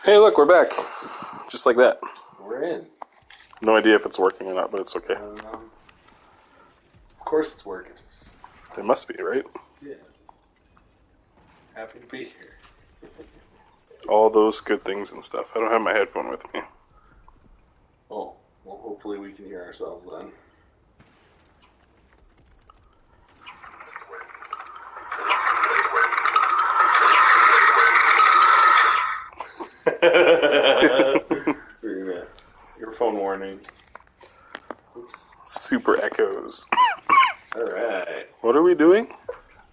Hey, look, we're back. Just like that. We're in. No idea if it's working or not, but it's okay. Of course it's working. It must be, right? Yeah. Happy to be here. All those good things and stuff. I don't have my headphone with me. Oh, well, hopefully we can hear ourselves then. Earphone warning. Oops. Super echoes. Alright. What are we doing?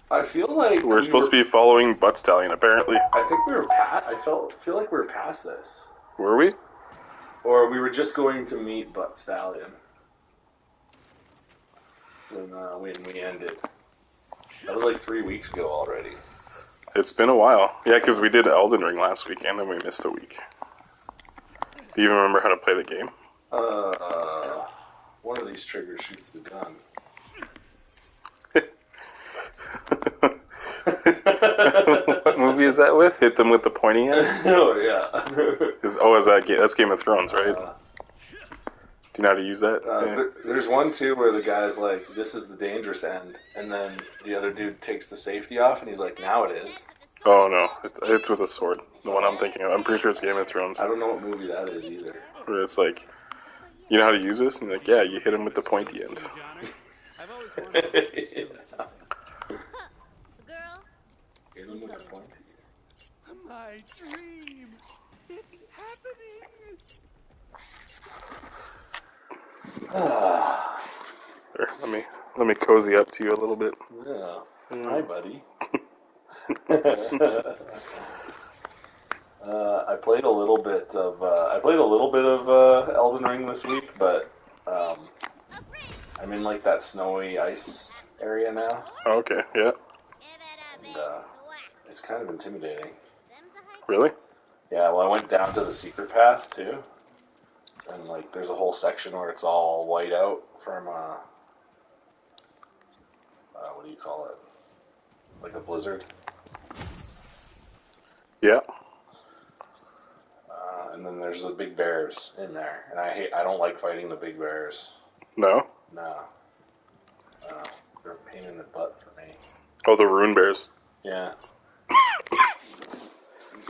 I feel like We're supposed to be following Butt Stallion, apparently. I think we were past. Feel like we were past this, Were we? or we were just going to meet Butt Stallion when we ended. That was like 3 weeks ago already. It's been a while. Yeah, because we did Elden Ring last weekend and we missed a week. Do you even remember how to play the game? One of these triggers shoots the gun. What movie is that with? Hit them with the pointy end? Oh, yeah. That's Game of Thrones, right? Do you know how to use that? There's one, too, where the guy's like, this is the dangerous end, and then the other dude takes the safety off, and he's like, now it is. Oh, no. It's with a sword. The one I'm thinking of. I'm pretty sure it's Game of Thrones. I don't know what movie that is, either. Where it's like, you know how to use this? And you're like, yeah, you hit him with the pointy end. Hit him with the pointy end. My dream! It's happening! Here, let me cozy up to you a little bit. Yeah. Hi, buddy. I played a little bit of Elden Ring this week, but I'm in like that snowy ice area now. Oh, okay, yeah. And, it's kind of intimidating. Really? Yeah, well, I went down to the secret path too, and like there's a whole section where it's all white out from what do you call it? Like a blizzard. Yeah. And then there's the big bears in there, and I don't like fighting the big bears. No? No. They're a pain in the butt for me. Oh, the rune bears. Yeah.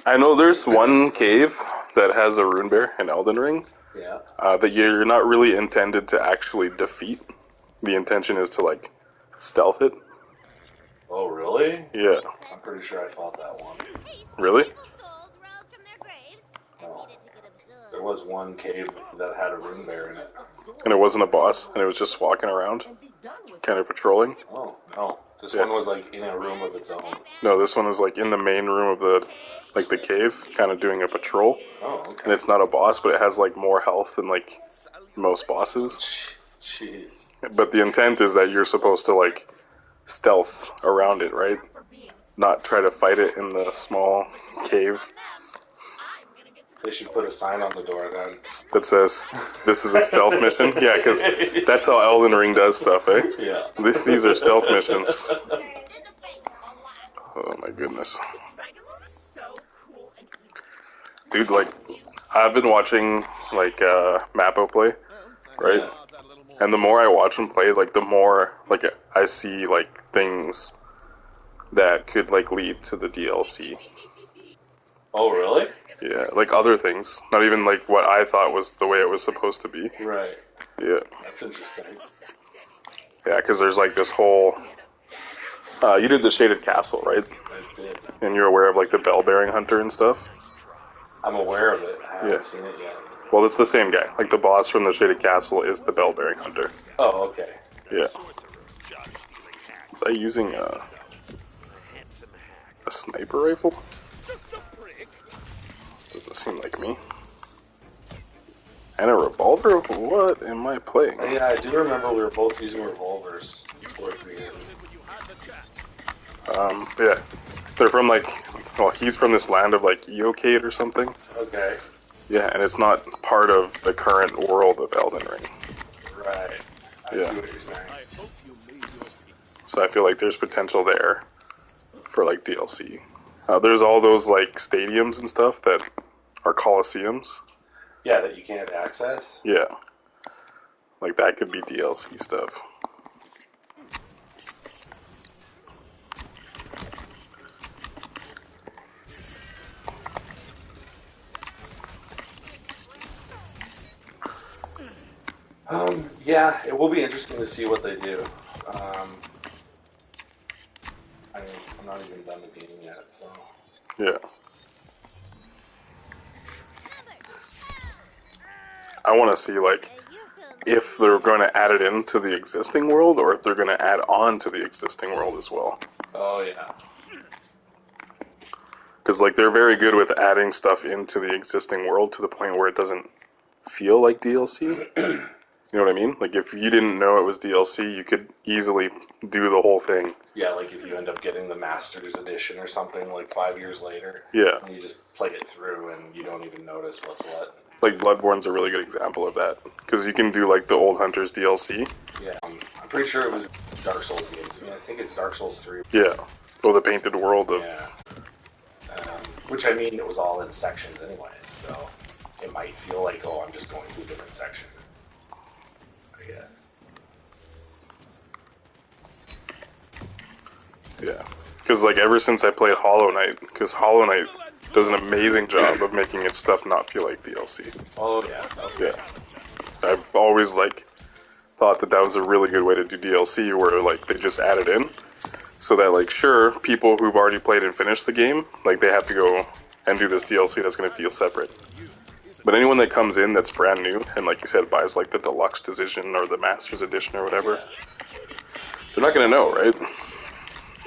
I know there's one cave that has a rune bear in Elden Ring. Yeah. That you're not really intended to actually defeat. The intention is to, like, stealth it. Oh, really? Yeah. I'm pretty sure I fought that one. Really? Oh. There was one cave that had a rune bear in it. And it wasn't a boss, and it was just walking around, kind of patrolling. Oh, no. This one was like in a room of its own. No, this one is like in the main room of the cave, kind of doing a patrol. Oh, okay. And it's not a boss, but it has like more health than like most bosses. Jeez. But the intent is that you're supposed to like stealth around it, right? Not try to fight it in the small cave. They should put a sign on the door then. That says, this is a stealth mission? Yeah, because that's how Elden Ring does stuff, eh? Yeah. These are stealth missions. Oh my goodness. Dude, like, I've been watching, like, Mappo play, right? Yeah. And the more I watch him play, like, the more, like, I see, like, things that could, like, lead to the DLC. Oh, really? Yeah, like other things. Not even, like, what I thought was the way it was supposed to be. Right. Yeah. That's interesting. Yeah, because there's, like, this whole... you did the Shaded Castle, right? I did. And you're aware of, like, the Bell-Bearing Hunter and stuff? I'm aware of it. I haven't Yeah. seen it yet. Well, it's the same guy. Like, the boss from the Shaded Castle is the Bell-Bearing Hunter. Oh, okay. Yeah. Was I using a sniper rifle? Doesn't seem like me. And a revolver? What am I playing? Yeah, I do remember we were both using revolvers before we did. Yeah. They're from, like... Well, he's from this land of, like, Eocade or something. Okay. Yeah, and it's not part of the current world of Elden Ring. Right. I Yeah. see what you're saying. So I feel like there's potential there for, like, DLC. There's all those, like, stadiums and stuff that Or coliseums. Yeah, that you can't access. Yeah. Like, that could be DLC stuff. Yeah, it will be interesting to see what they do. I mean, I'm not even done the game yet, so... Yeah. I want to see, like, if they're going to add it into the existing world, or if they're going to add on to the existing world as well. Oh, yeah. Because, like, they're very good with adding stuff into the existing world to the point where it doesn't feel like DLC. You know what I mean? Like, if you didn't know it was DLC, you could easily do the whole thing. Yeah, like if you end up getting the Master's Edition or something, like 5 years later. Yeah. And you just play it through and you don't even notice what's what. Like, Bloodborne's a really good example of that. Because you can do, like, the Old Hunters DLC. Yeah, I'm pretty sure it was Dark Souls games. I mean, I think it's Dark Souls 3. Yeah. Or the Painted World of... Yeah. Which, I mean, it was all in sections anyway, so it might feel like, oh, I'm just going to a different section. I guess. Yeah. Because, like, ever since I played Hollow Knight, because Hollow Knight does an amazing job of making its stuff not feel like DLC. Oh, yeah. Okay. Yeah. I've always, like, thought that that was a really good way to do DLC, where, like, they just add it in. So that, like, sure, people who've already played and finished the game, like, they have to go and do this DLC that's going to feel separate. But anyone that comes in that's brand new, and like you said, buys, like, the Deluxe Edition or the Master's Edition or whatever, they're not going to know, right?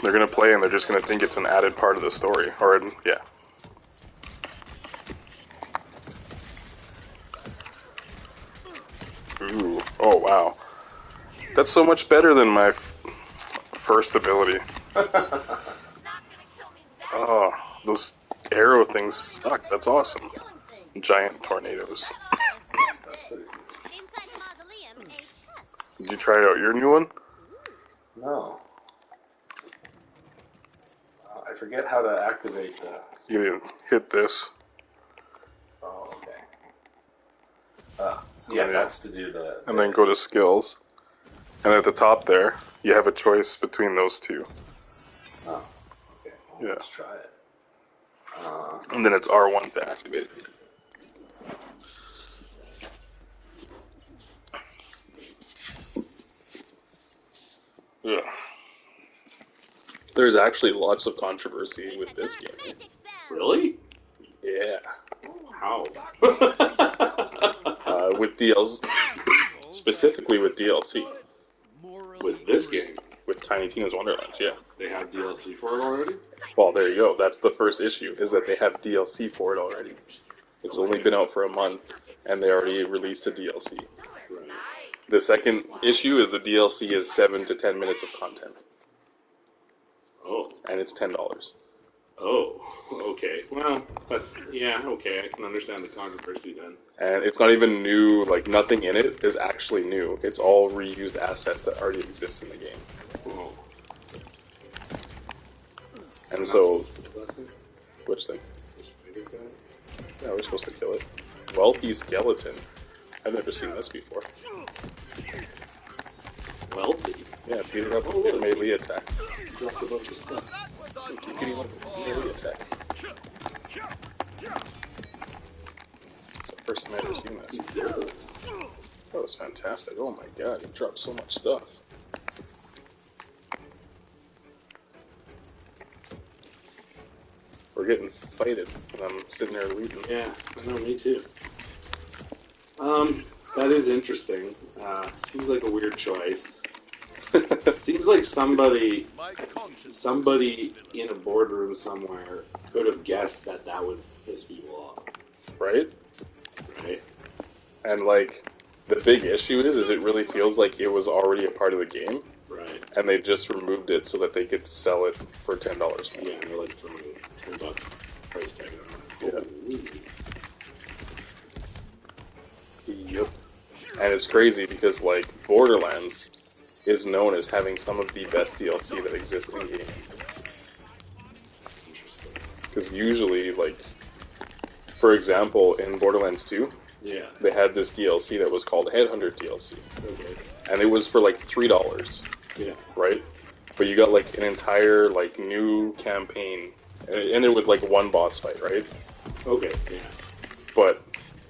They're going to play and they're just going to think it's an added part of the story. Or, yeah. Ooh. Oh, wow. That's so much better than my first ability. Oh, those arrow things suck. That's awesome. Giant tornadoes. Did you try out your new one? No. I forget how to activate the... You hit this. Oh, okay. Yeah, that's to do the... And then go to skills. And at the top there, you have a choice between those two. Oh, okay. Well, Yeah. let's try it. And then it's R1 to activate it. Yeah. There's actually lots of controversy with this game. Really? Yeah. How? With DLC. Specifically with DLC. With this game? With Tiny Tina's Wonderlands, yeah. They have DLC for it already? Well, there you go. That's the first issue, is that they have DLC for it already. It's only been out for a month, and they already released a DLC. Right. The second issue is the DLC is 7 to 10 minutes of content. Oh. And it's $10. Oh, okay. Well, but yeah, okay. I can understand the controversy then. And it's not even new, like, nothing in it is actually new. It's all reused assets that already exist in the game. Oh. And so... Which thing? Yeah, we're supposed to kill it. Wealthy skeleton. I've never seen this before. Wealthy? Yeah, beat it up with a melee attack. Dropped a bunch of stuff. Keep getting up with a melee attack. It's the first time I've ever seen this. That was fantastic. Oh my god, he dropped so much stuff. We're getting fighted, and I'm sitting there looting. Yeah, I know, me too. That is interesting. Seems like a weird choice. Seems like somebody in a boardroom somewhere could have guessed that that would piss people off. Right? Right? And, like, the big issue is it really feels like it was already a part of the game, Right. and they just removed it so that they could sell it for $10 more. Yeah, they're like throwing $10 price tag on it. Yeah. Yep. And it's crazy because, like, Borderlands is known as having some of the best DLC that exists in game. Interesting. Because usually, like, for example, in Borderlands 2, Yeah. they had this DLC that was called Headhunter DLC, Okay. and it was for like $3, Yeah. right? But you got like an entire like new campaign, and it ended with like one boss fight, right? Okay. Yeah. But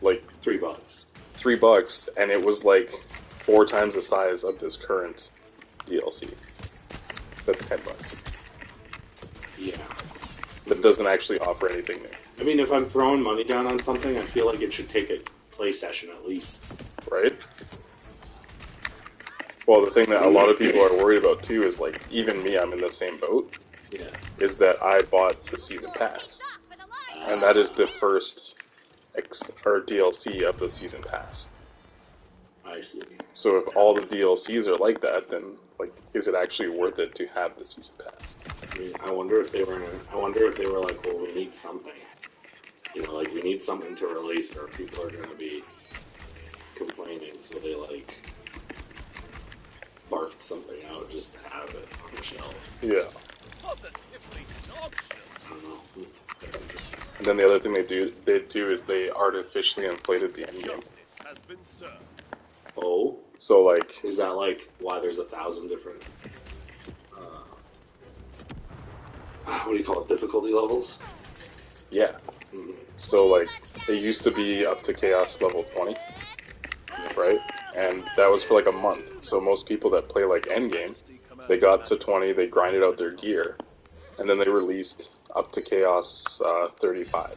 like $3. $3, and it was like 4 times the size of this current DLC. That's $10. Yeah. That doesn't actually offer anything new, I mean, if I'm throwing money down on something, I feel like it should take a play session at least. right? Well, the thing that a lot of people are worried about too is like, even me, I'm in the same boat. Yeah. Is that I bought the season pass, and that is the first DLC of the season pass. I see. So if all the DLCs are like that, then like, is it actually worth it to have the season pass? I mean, I wonder if they were like, well, we need something. You know, like we need something to release, or people are going to be complaining, so they like barfed something out just to have it on the shelf. Yeah. I don't know. And then the other thing they do is they artificially inflated the end game. Oh, So like, is that like why there's 1,000 different? What do you call it? Difficulty levels? yeah. Mm-hmm. So like, it used to be up to Chaos level 20, right? And that was for like a month. So most people that play like endgame, they got to 20, they grinded out their gear, and then they released up to Chaos 35,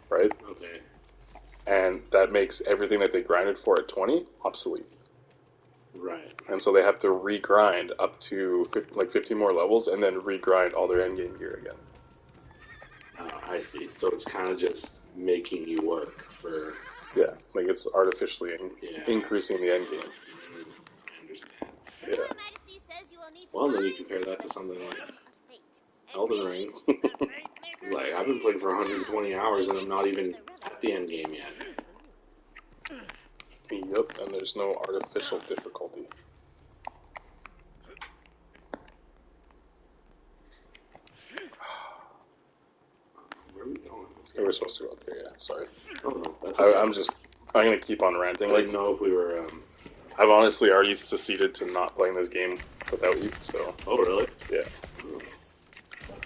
right? Okay. And that makes everything that they grinded for at 20 obsolete. Right. And so they have to regrind up to 50 more levels, and then regrind all their endgame gear again. I see. So it's kind of just making you work for. Yeah, like it's artificially increasing the endgame. I understand. Yeah. Well, then you compare that to something like Elden Ring. Like, I've been playing for 120 hours and I'm not even at the end game yet. Yep, and there's no artificial difficulty. Where are we going? Yeah, we're supposed to go up here, yeah, sorry. Oh, no, that's okay. I'm gonna keep on ranting. I Like, didn't know if we were, I've honestly already seceded to not playing this game without you, so, Oh, really? yeah, Oh.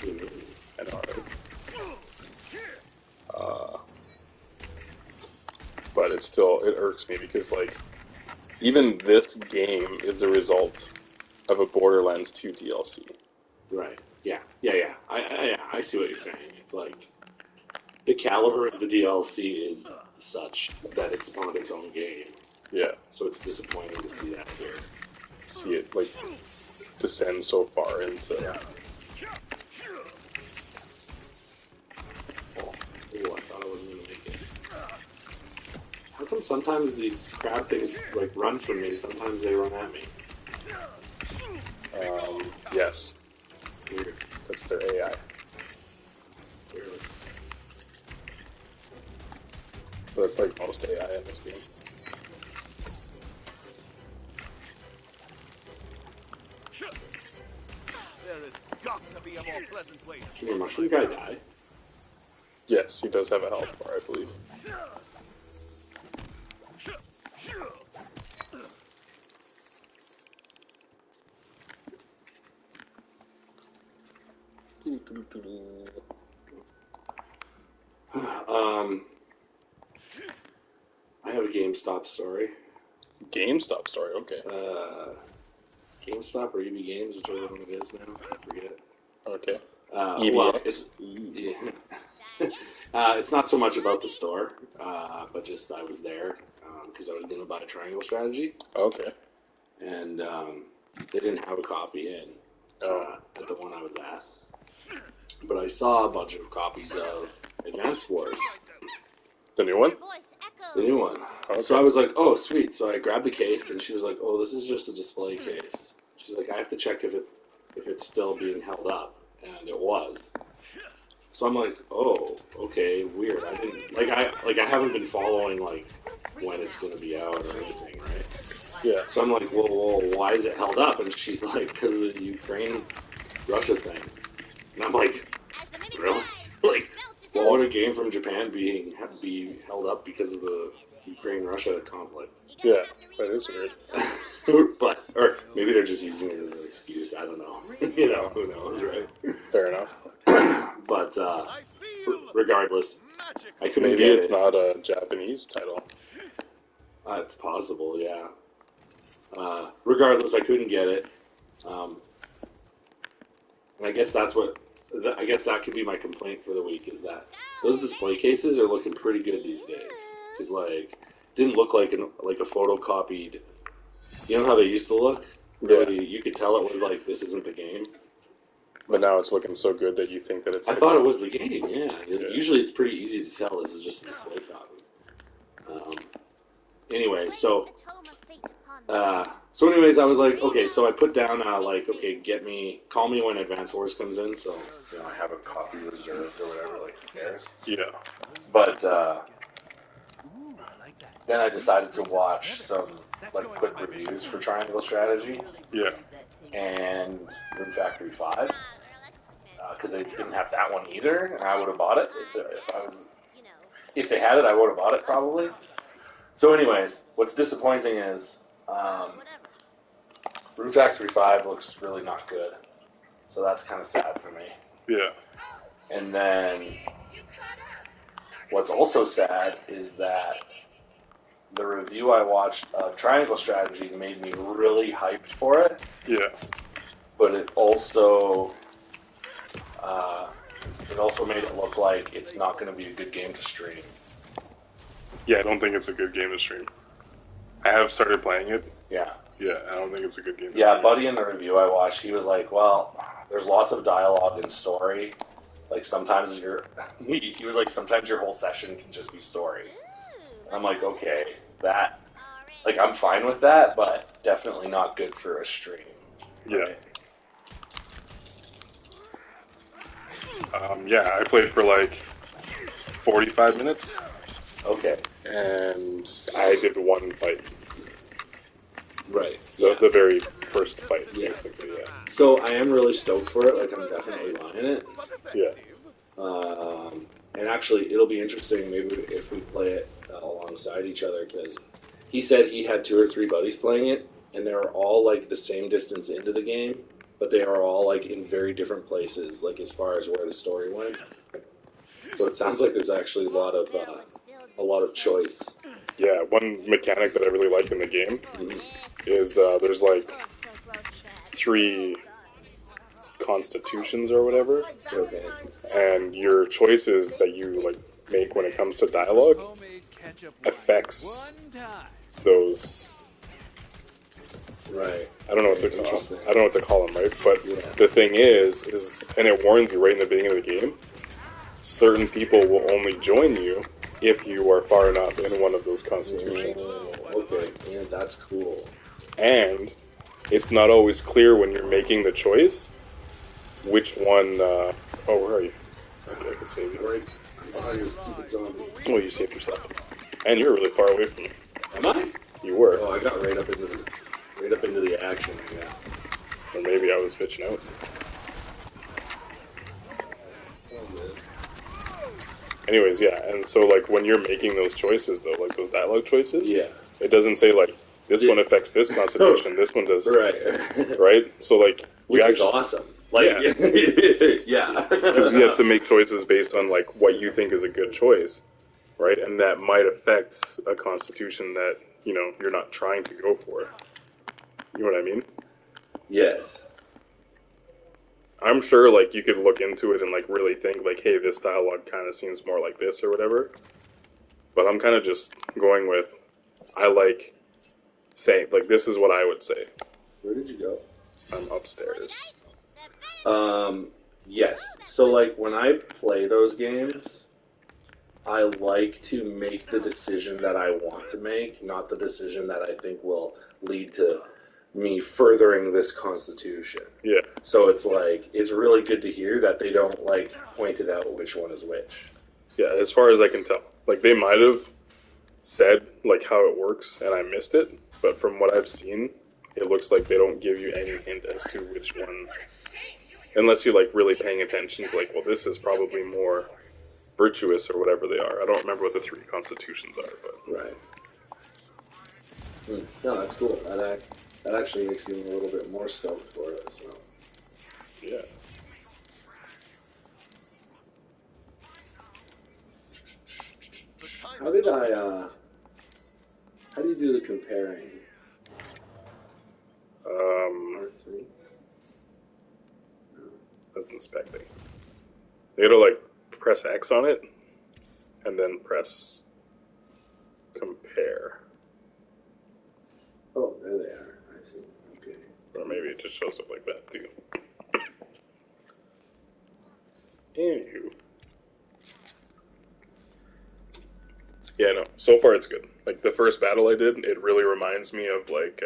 I know, right? But it irks me because, like, even this game is a result of a Borderlands 2 DLC. Right. Yeah. I see what you're saying. It's like, the caliber of the DLC is such that it's on its own game. Yeah, So it's disappointing to see that here. see it, like, descend so far into... Oh, I thought I wasn't going to make it. How come sometimes these crab things, like, run from me, sometimes they run at me? Yes, Weird. that's their AI. Weird. But it's like most AI in this game. There has got to be a more pleasant way to Can your mushroom guy die? Yes, he does have a health bar, I believe. I have a GameStop story. GameStop Story, okay. GameStop or EB Games, whichever one it is now. I forget. Okay. Well, EBX? it's not so much about the store, but just I was there because I was going to buy a Triangle Strategy, Okay. and they didn't have a copy in at the one I was at. But I saw a bunch of copies of Advance Wars, The new one? the new one. Okay. So I was like, oh, sweet. So I grabbed the case, and she was like, oh, this is just a display case. She's like, I have to check if it's still being held up, and it was. So I'm like, oh, okay, weird. I didn't I haven't been following like when it's going to be out or anything, right? Yeah. So I'm like, well, why is it held up? And she's like, because of the Ukraine Russia thing. And I'm like, really? Like, well, a game from Japan be held up because of the Ukraine-Russia conflict. Yeah, that is weird. Or maybe they're just using it as an excuse. I don't know. Who knows, right? Fair enough. But regardless, I couldn't Maybe get it's it. not a Japanese title. It's possible, yeah. Regardless, I couldn't get it. And I guess that could be my complaint for the week, is that those display cases are looking pretty good these days. Because, didn't look like a photocopied... You know how they used to look? Really, Yeah. you could tell it was like, this isn't the game. But now it's looking so good that you think that it's... I thought it was the game, yeah. Usually it's pretty easy to tell this is just a display copy. Anyway, so anyways, I was like, okay, so I put down, call me when Advance Wars comes in, so, I have a copy reserved or whatever, who cares? Yeah. But then I decided to watch some quick reviews for Triangle Strategy Yeah. and Rune Factory 5 because they didn't have that one either, and I would have bought it if they had it. I would have bought it probably. So, anyways, what's disappointing is Rune Factory 5 looks really not good, so that's kind of sad for me. Yeah. And then what's also sad is that the review I watched of Triangle Strategy made me really hyped for it. Yeah. But it also made it look like it's not going to be a good game to stream. Yeah, I don't think it's a good game to stream. I have started playing it. Yeah. Yeah, I don't think it's a good game to Yeah, stream. Buddy in the review I watched, he was like, well, there's lots of dialogue and story. Sometimes he was like, sometimes your whole session can just be story. I'm like, okay, that, I'm fine with that, but definitely not good for a stream. Yeah. Yeah, I played for 45 minutes, Okay. and I did one fight. Right. The very first fight, Yeah. basically, yeah. So I am really stoked for it. I'm definitely buying it. Yeah. And actually, it'll be interesting maybe if we play it alongside each other, because he said he had 2 or 3 buddies playing it, and they were all the same distance into the game, but they are all in very different places, as far as where the story went. So it sounds like there's actually a lot of choice. Yeah, one mechanic that I really like in the game is there's 3 constitutions or whatever, Okay. and your choices that you make when it comes to dialogue affects those. Right. I don't know what to call. Interesting. I don't know what to call them, right? But the thing is, and it warns you right in the beginning of the game. Certain people will only join you if you are far enough in one of those constitutions. Okay. Yeah, that's cool. And it's not always clear when you're making the choice which one. Oh, where are you? Okay, I can save you. Right. Behind this stupid zombie. Well, you saved yourself. And you're really far away from me. Am I? You were. Oh, I got right up into the action. Yeah. Or maybe I was bitching out. Anyways, yeah, and so when you're making those choices though, those dialogue choices, Yeah. it doesn't say this one affects this constitution, this one does, Right. right? So Which is awesome. Yeah. Yeah. because you have to make choices based on what you think is a good choice, right? And that might affect a constitution that you're not trying to go for. You know what I mean? Yes. I'm sure you could look into it and really think hey, this dialogue kind of seems more like this or whatever. But I'm kind of just going with saying this is what I would say. Where did you go? I'm upstairs. Yes. So when I play those games, I like to make the decision that I want to make, not the decision that I think will lead to me furthering this constitution. Yeah. So it's it's really good to hear that they don't point it out which one is which. Yeah, as far as I can tell. They might have said how it works and I missed it, but from what I've seen, it looks like they don't give you any hint as to which one, unless you're really paying attention to well, this is probably more virtuous or whatever they are. I don't remember what the 3 constitutions are, but Right. No, that's cool. That actually makes me a little bit more stoked for it. So. yeah. How did I? How do you do the comparing? R3. That's inspecting. You gotta like press X on it, and then press compare. Oh, there they are. I see. Okay. Or maybe it just shows up like that too. Anywho. Yeah, no. So far it's good. Like the first battle I did, it really reminds me of like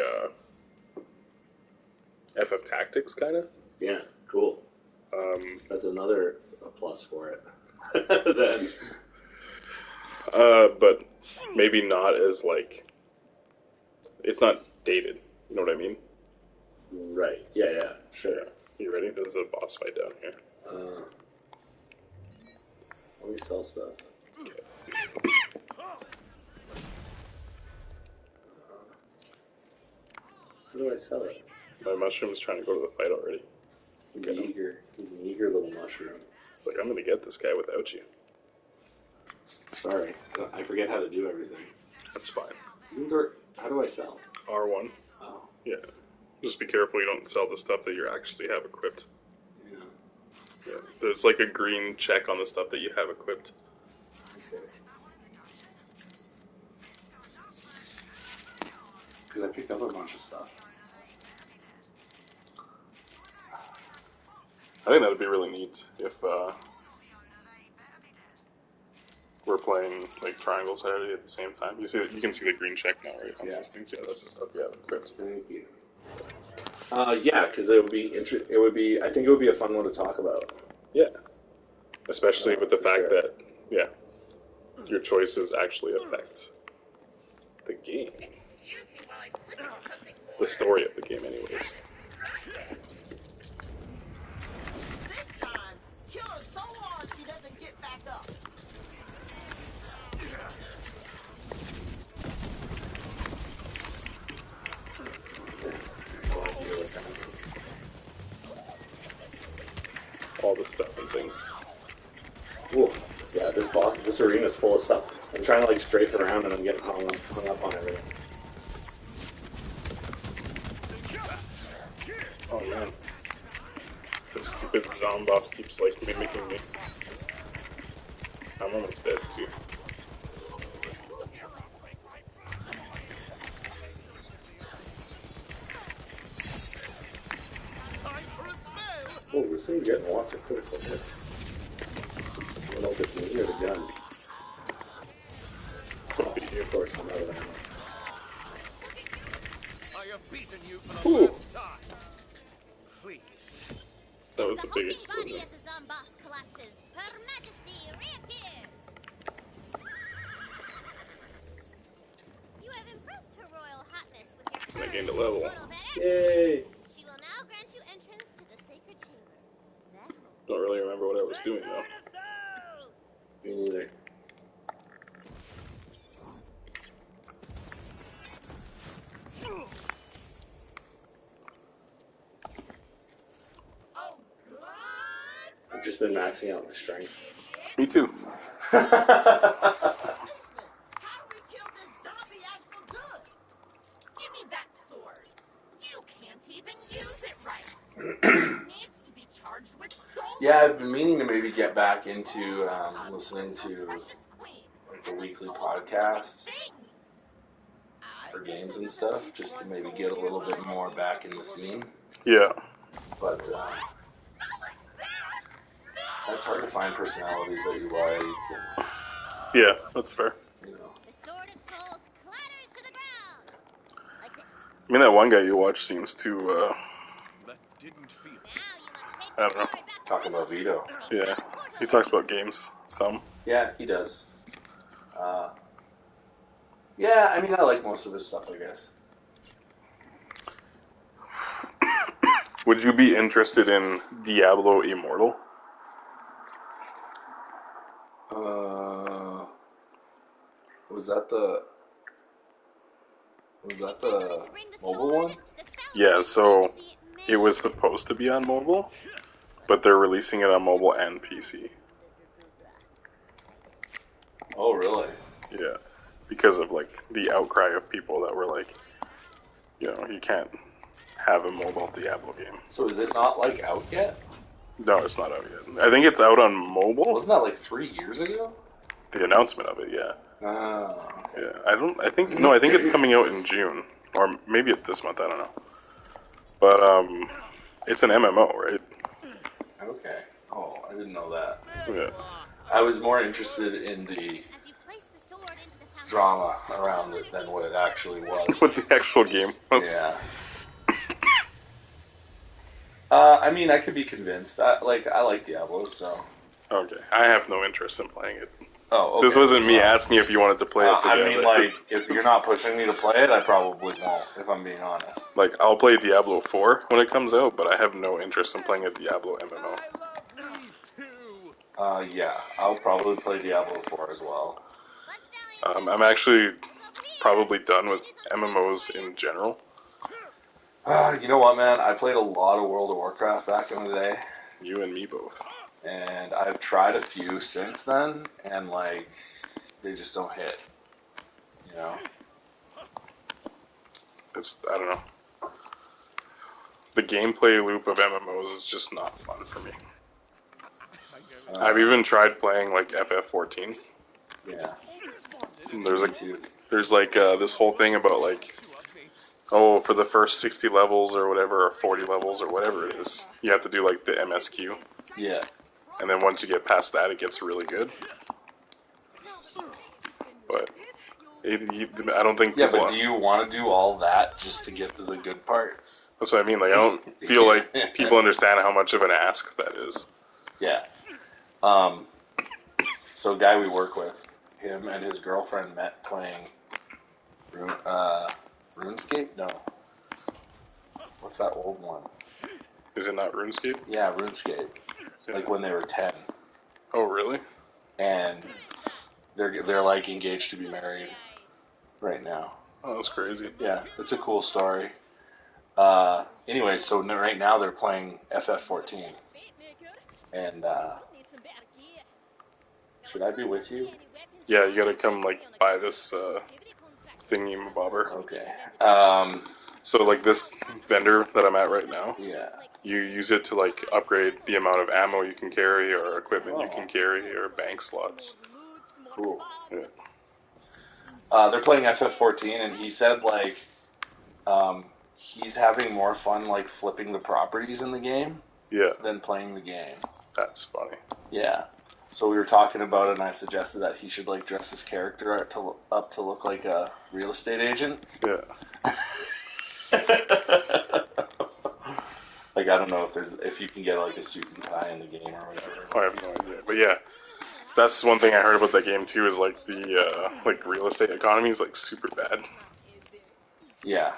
FF Tactics kind of. Yeah. Cool. That's another plus for it. Then. But maybe not as like it's not dated. You know what I mean? Right. Yeah. Yeah. Sure. You ready? There's a boss fight down here. Let me sell stuff. Okay. How do I sell it? My mushroom's trying to go to the fight already. He's eager. He's an eager little mushroom. It's like, I'm gonna get this guy without you. Sorry, I forget how to do everything. That's fine. How do I sell? R1. Oh. Yeah. Just be careful you don't sell the stuff that you actually have equipped. Yeah. Yeah. There's like a green check on the stuff that you have equipped. Okay. Because I picked up a bunch of stuff. I think that would be really neat if we're playing like triangle strategy at the same time. You can see the green check now, right? On those things. Yeah, that's the stuff you have equipped. Thank you. Yeah, because it would be I think it would be a fun one to talk about. Yeah. Especially with the fact sure. that, yeah, your choices actually affect the game. The story of the game, anyways. This time, kill her so hard she doesn't get back up. All the stuff and things. Ooh, yeah, this arena's full of stuff. I'm trying to like strafe around and I'm getting hung up on everything. Oh man. The stupid Zomboss keeps like mimicking me. I'm almost dead too. Oh, this thing's getting lots of critical hits. I don't know if it's me or the gun. Oh, of course, I'm out of ammo. I have beaten you for the Ooh. last time. Please. That was a The big body explosion. of the Zomboss collapses. Her Majesty reappears. You have impressed Her Royal Hotness with your And I gained a level. total badass. Yay! She will now grant you entrance to the sacred chamber. That Don't really remember what I was doing though. Me neither. I've just been maxing out my strength. Me too. How do we kill this zombie act for good? Give me that sword. You can't even use it right. It needs to be charged with soul. Yeah, I've been meaning to maybe get back into listening to Precious queen. like a weekly podcast for games and stuff, just to maybe get a little bit more back in the scene. Yeah. But that's hard to find personalities that you like. Yeah, that's fair. And, you know. the Sword of Souls clatters to the ground. Like this. I mean, that one guy you watch seems to, That didn't feel. Now you must take I the don't know. sword back to Talking about Vito. yeah. He talks about games some. Yeah, he does. Yeah, I mean, I like most of his stuff, I guess. Would you be interested in Diablo Immortal? Was that the mobile one? Yeah, so it was supposed to be on mobile, but they're releasing it on mobile and PC. Oh, really? Yeah, because of like the outcry of people that were like, you know, you can't have a mobile Diablo game. So is it not like out yet? No, it's not out yet. I think it's out on mobile. Wasn't that like 3 years ago? The announcement of it, yeah. Oh. Yeah, I think it's coming out in June, or maybe it's this month. I don't know. But it's an MMO, right? Okay. Oh, I didn't know that. Yeah. I was more interested in the drama around it than what it actually was. What the actual game was. Yeah. I mean, I could be convinced. I like Diablo, so. Okay, I have no interest in playing it. Oh, okay. This wasn't me asking if you wanted to play it together. I mean, like, if you're not pushing me to play it, I probably won't, if I'm being honest. Like, I'll play Diablo 4 when it comes out, but I have no interest in playing a Diablo MMO. Yeah, I'll probably play Diablo 4 as well. I'm actually probably done with MMOs in general. You know what, man? I played a lot of World of Warcraft back in the day. You and me both. And I've tried a few since then, and, like, they just don't hit. You know? I don't know. The gameplay loop of MMOs is just not fun for me. I've even tried playing, like, FF14. Yeah. There's this whole thing about, like, oh, for the first 60 levels or whatever, or 40 levels or whatever it is, you have to do, like, the MSQ. Yeah. And then once you get past that, it gets really good. But I don't think. Yeah, but do you want to do all that just to get to the good part? That's what I mean. Like, I don't feel like people understand how much of an ask that is. Yeah. So a guy we work with, him and his girlfriend met playing RuneScape? No. What's that old one? Is it not RuneScape? Yeah, RuneScape. Yeah. Like when they were 10. Oh, really? And they're like engaged to be married right now. Oh, that's crazy. Yeah, it's a cool story. Anyway, so right now they're playing FF14. And should I be with you? Yeah, you gotta come, like, buy this thingy mabobber. Okay. So, like, this vendor that I'm at right now, Yeah. you use it to, like, upgrade the amount of ammo you can carry, or equipment you can carry, or bank slots. Cool. Yeah. They're playing FF14, and he said, like, he's having more fun, like, flipping the properties in the game Yeah, than playing the game. that's funny. Yeah. So we were talking about it, and I suggested that he should, like, dress his character up to look like a real estate agent. Yeah. Like, I don't know if you can get, like, a suit and tie in the game or whatever. I have no idea. But yeah, that's one thing I heard about that game too, is like the like real estate economy is like super bad. Yeah.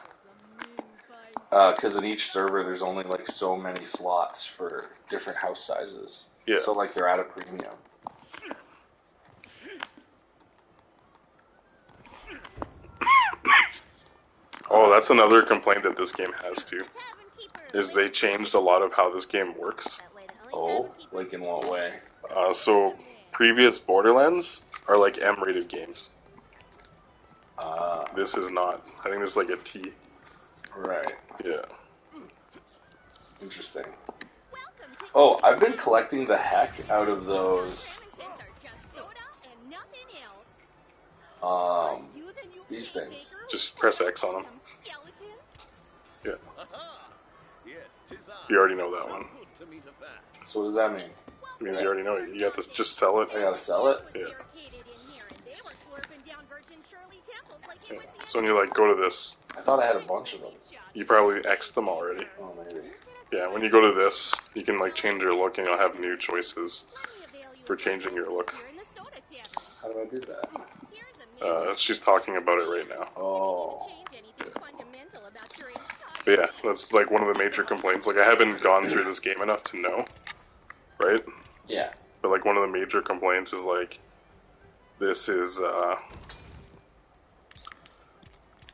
Because in each server, there's only, like, so many slots for different house sizes. Yeah. So, like, they're at a premium. Oh, that's another complaint that this game has too, is they changed a lot of how this game works. Oh, like in what way? So previous Borderlands are like M-rated games. This is not. I think this is like a T. Right. Yeah. Interesting. Oh, I've been collecting the heck out of those. These things. Just press X on them. Yeah. You already know that one. So what does that mean? It means you already know it. You have to just sell it. I gotta sell it? Yeah. Yeah. So when you like go to this, I thought I had a bunch of them. you probably X'd them already. Oh, maybe. Yeah, when you go to this, you can like change your look and you'll have new choices for changing your look. How do I do that? She's talking about it right now. Oh. But yeah, that's like one of the major complaints. Like I haven't gone through this game enough to know, right? Yeah. But like one of the major complaints is like, this is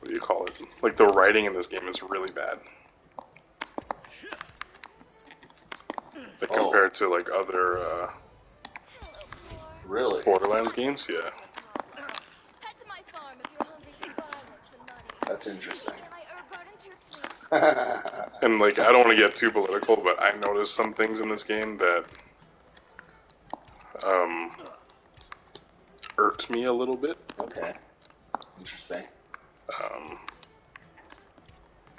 what do you call it? Like the writing in this game is really bad. Like, compared to like other Really? Borderlands games, yeah. Head to my farm if you're hungry for fireworks and money. That's interesting. And my herb garden toot sweets. And like, I don't want to get too political, but I noticed some things in this game that irked me a little bit. Okay. Interesting.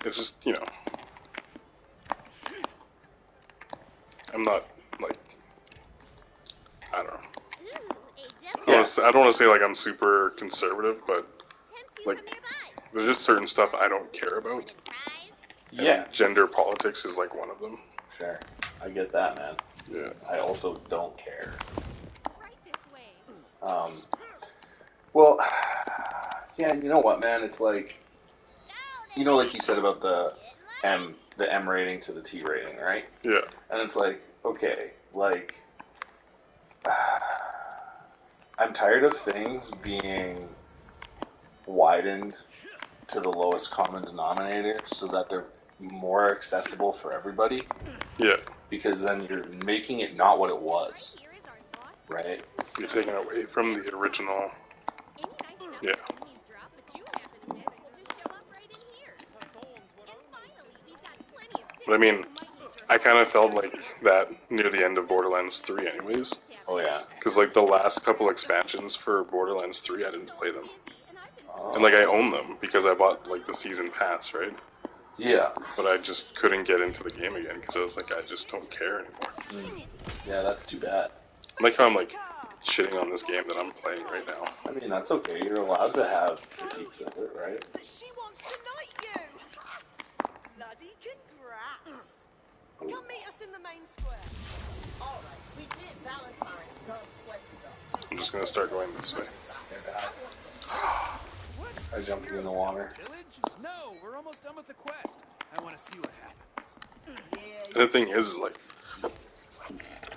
It's just, you know, I'm not like, I don't know. Ooh, a I don't want to say like I'm super conservative, but tempts you like, from nearby. there's just certain stuff I don't care about. Surprise. Yeah. And gender politics is like one of them. Sure. I get that, man. Yeah. I also don't care. Right this way. Well, yeah, you know what, man? It's like, you know, like you said about the M rating to the T rating, right? Yeah. And it's like, okay, like, I'm tired of things being widened to the lowest common denominator so that they're more accessible for everybody. Yeah. Because then you're making it not what it was, Here is our boss. right? You're taking away from the original. Any nice stuff Yeah. enemies drop, but you happen to miss will just show up right in here. And finally, we've got plenty of But I mean, citizens who might need your I kind of felt like that near the end of Borderlands 3 anyways. Oh, yeah. Because like the last couple expansions for Borderlands 3, I didn't play them. and I've been And like I own them because I bought like the season pass, right? Yeah. But I just couldn't get into the game again because I was like, I just don't care anymore. Yeah, that's too bad. Like how I'm like shitting on this game that I'm playing right now. I mean, that's okay. You're allowed to have critiques of it, right? But she wants to knight you. Bloody congrats. Come meet us in the main square. All right, we did Valentine's Conquesta. I'm just gonna start going this way. I jumped in the water. Village? No, we're almost done with the quest. I want to see what happens. And the thing is like,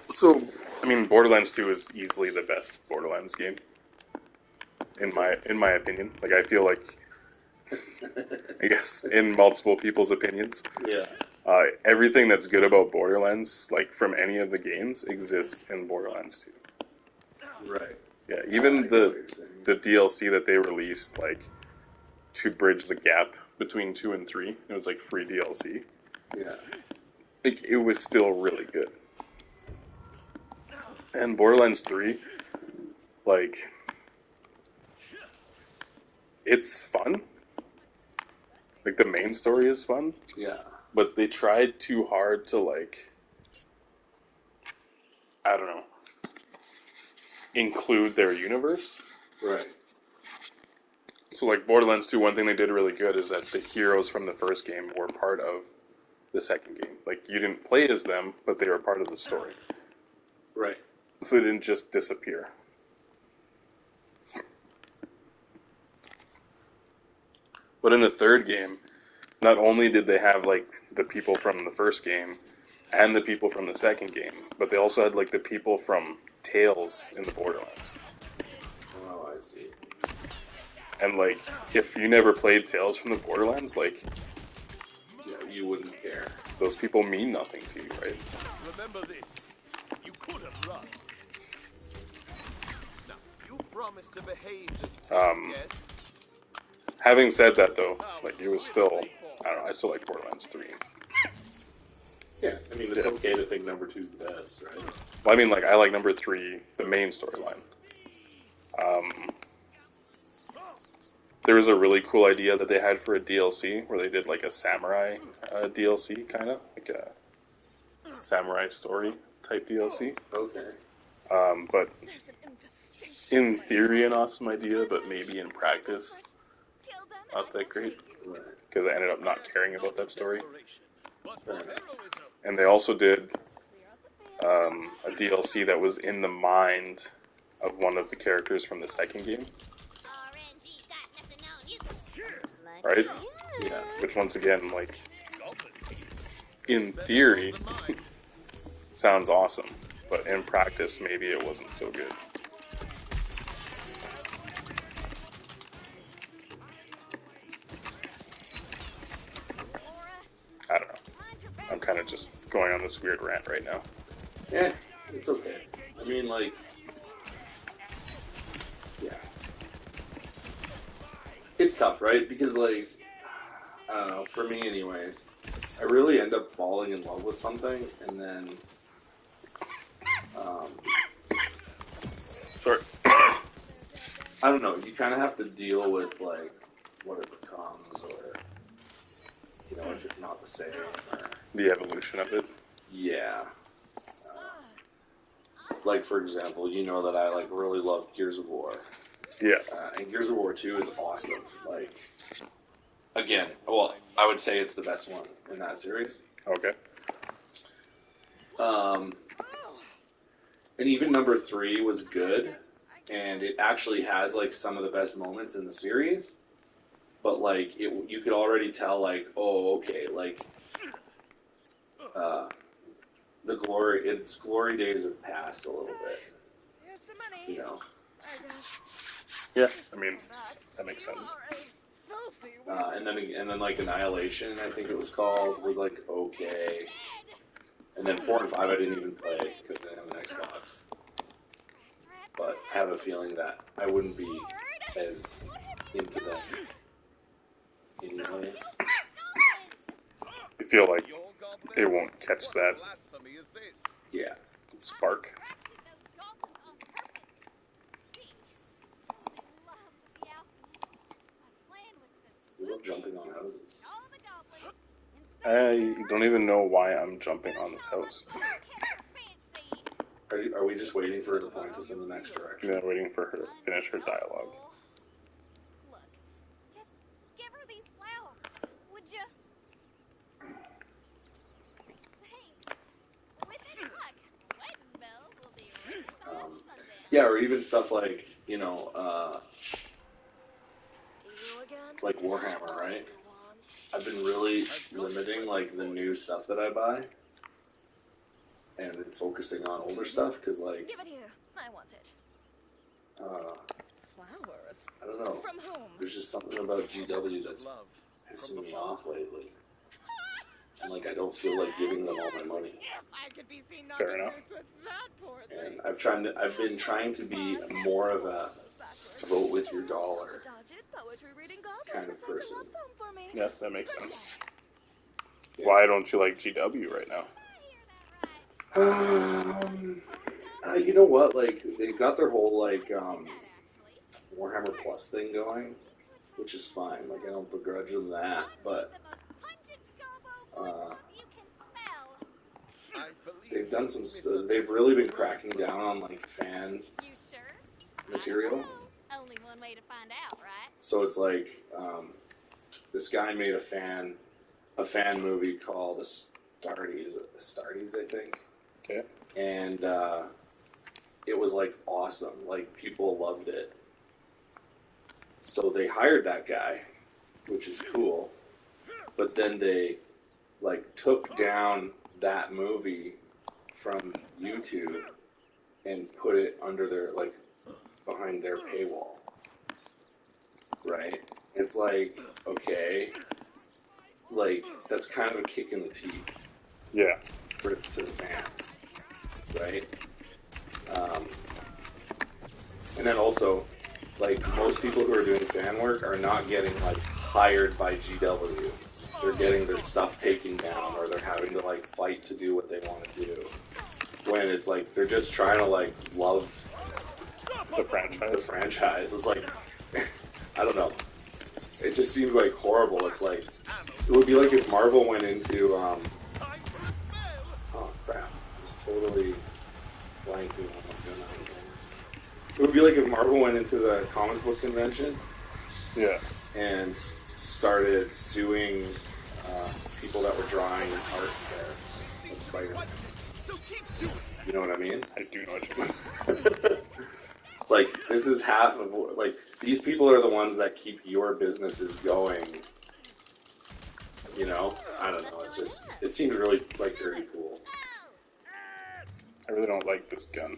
so I mean, Borderlands 2 is easily the best Borderlands game. In my opinion, like I feel like, I guess in multiple people's opinions, Yeah. everything that's good about Borderlands, like from any of the games, exists in Borderlands 2. Right. Yeah, even I get what you're saying. the DLC that they released, like to bridge the gap between 2 and 3, it was like free DLC. Yeah. Like it was still really good. And Borderlands 3, like, it's fun. Like the main story is fun, Yeah. but they tried too hard to like, I don't know, include their universe. Right. So like Borderlands 2, one thing they did really good is that the heroes from the first game were part of the second game. Like you didn't play as them, but they were part of the story. Right. So they didn't just disappear. But in the third game, not only did they have like the people from the first game and the people from the second game, but they also had like the people from Tales in the Borderlands. Oh, I see. And like, if you never played Tales from the Borderlands, like, Yeah, you wouldn't care. those people mean nothing to you, right? Remember this. You could have run. Now, you promised to behave this time, yes? Having said that, though, like, it was still, I don't know, I still like Borderlands 3. Yeah, I mean, it's okay to think number 2's the best, right? Well, I mean, like, I like number 3, the main storyline. There was a really cool idea that they had for a DLC where they did, like, a samurai DLC, kind of, like a samurai story type DLC. Okay. But in theory, an awesome idea, but maybe in practice, Kill them and not that great, Right. because I ended up not caring about that story. But for heroism. And they also did a DLC that was in the mind of one of the characters from the second game, RNG got nothing on you. right? Yeah. Which, once again, like, Goblin. in theory, sounds awesome, but in practice, maybe it wasn't so good. kind of just going on this weird rant right now. Yeah, it's okay. I mean, like, yeah. It's tough, right? Because, like, I don't know, for me anyways, I really end up falling in love with something, and then, Sorry. I don't know, you kind of have to deal with, like, what it becomes, or, you know, if it's not the same, or... The evolution of it. Yeah. Like, for example, you know that I, like, really love Gears of War. Yeah. And Gears of War 2 is awesome. Like, again, well, I would say it's the best one in that series. Okay. And even number 3 was good, and it actually has, like, some of the best moments in the series. But, like, you could already tell, like, oh, okay, like, its glory days have passed a little bit. Here's some money. You know? I guess. Yeah. I mean, that makes sense. And then like Annihilation, I think it was called, was like okay. And then 4 and 5 I didn't even play because I didn't have an Xbox. But I have a feeling that I wouldn't be as into them anyways. I feel like it won't catch that Yeah. spark. We love jumping on houses. I don't even know why I'm jumping on this house. Are we just waiting for her to point us in the next direction? Yeah, waiting for her to finish her dialogue. Look, just give her these flowers, would you? Thanks. With any luck, wedding bells will be ringing all Sunday. Yeah, or even stuff like, you know, like Warhammer, right? I've been really limiting, like, the new stuff that I buy and focusing on older stuff, because, like, Give it here. I want it. Flowers. I don't know. From whom? There's just something about GW that's pissing me off lately. And, like, I don't feel like giving them all my money. If I could be seen Fair enough. with that poor thing. And I've been trying to be more of a vote with your dollar kind of person. Yeah, that makes sense. Why don't you like GW right now? You know what? Like, they've got their whole, like, Warhammer Plus thing going, which is fine. Like, I don't begrudge them that, but they've done some. They've really been cracking down on, like, fan material. Only one way to find out, right? So it's like, this guy made a fan movie called Astartes, I think. Okay. And it was, like, awesome. Like, people loved it. So they hired that guy, which is cool. But then they, like, took down that movie from YouTube and put it under their, like, behind their paywall. Right? It's like, okay, like, that's kind of a kick in the teeth. Yeah. To the fans, right? And then also, like, most people who are doing fan work are not getting, like, hired by GW. They're getting their stuff taken down, or they're having to, like, fight to do what they want to do. When it's like, they're just trying to, like, love The franchise. It's like, I don't know. It just seems, like, horrible. It's like, it would be like if Marvel went into, oh crap, I was totally blanking on what's going on again. It would be like if Marvel went into the comic book convention, Yeah. and started suing people that were drawing art there with Spider-Man. You know what I mean? I do know what you mean. Like, this is half of, like, these people are the ones that keep your businesses going. You know? I don't know, it seems really, like, dirty cool. I really don't like this gun.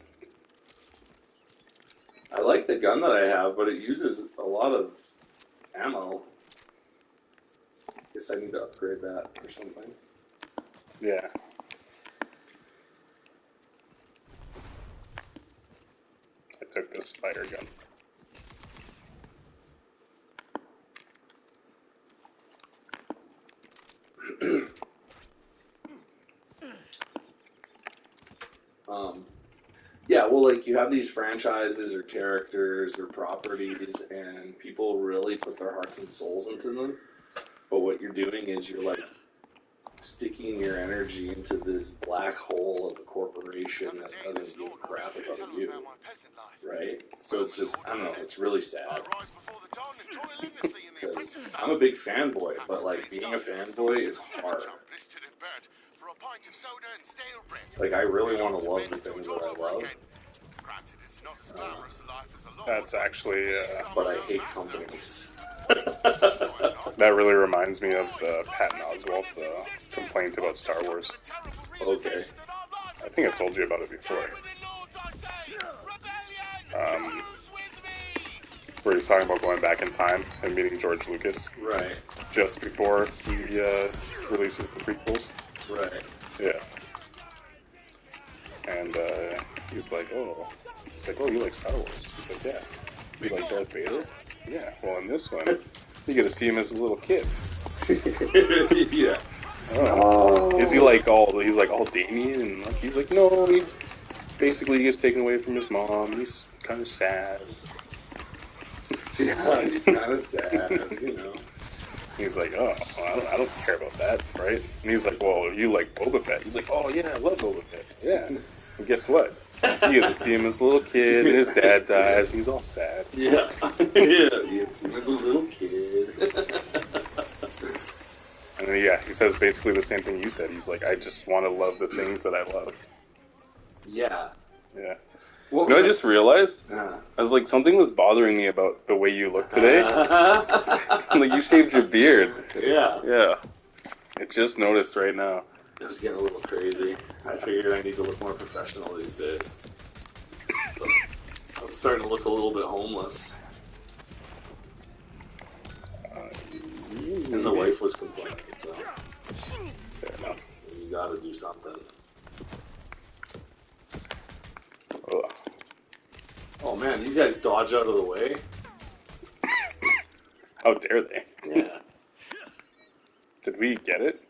I like the gun that I have, but it uses a lot of ammo. Guess I need to upgrade that or something. Yeah. I took this fire gun. Yeah, well, like, you have these franchises or characters or properties, and people really put their hearts and souls into them. But what you're doing is you're, like, sticking your energy into this black hole of a corporation that doesn't give a crap about you. Right? So it's just, I don't know, it's really sad. Because I'm a big fanboy, but, like, being a fanboy is hard. Like, I really want to love the things that I love. That's actually... But I hate companies. that really reminds me of Patton Oswalt complaint about Star Wars. Okay. I think I told you about it before. Where he's talking about going back in time and meeting George Lucas. Right. Just before he releases the prequels. Right. Yeah. And he's like, oh, you like Star Wars? He's like, yeah. You like Darth Vader? Yeah. Well, in this one, you get to see him as a little kid. Yeah. Oh. Is he like all? He's like all Damien, and like, he's like, no. He's basically he gets taken away from his mom. He's kind of sad. Yeah, he's kind of sad, you know. He's like, oh, well, I don't care about that, right? And he's like, well, you like Boba Fett. He's like, oh, yeah, I love Boba Fett. Yeah. And guess what? You get to see him as a little kid, and his dad dies, and he's all sad. Yeah. Yeah, you get to see him as a little kid. And then, yeah, he says basically the same thing you said. He's like, I just want to love the things that I love. Yeah. Yeah. You know, I just realized, I was like, something was bothering me about the way you look today. Like, you shaved your beard. Yeah. Yeah. I just noticed right now. It was getting a little crazy. I figured I need to look more professional these days. So, I'm starting to look a little bit homeless. And the wife was complaining, so... Fair enough. You gotta do something. Ugh. Oh man, these guys dodge out of the way. How dare they? Yeah. Did we get it?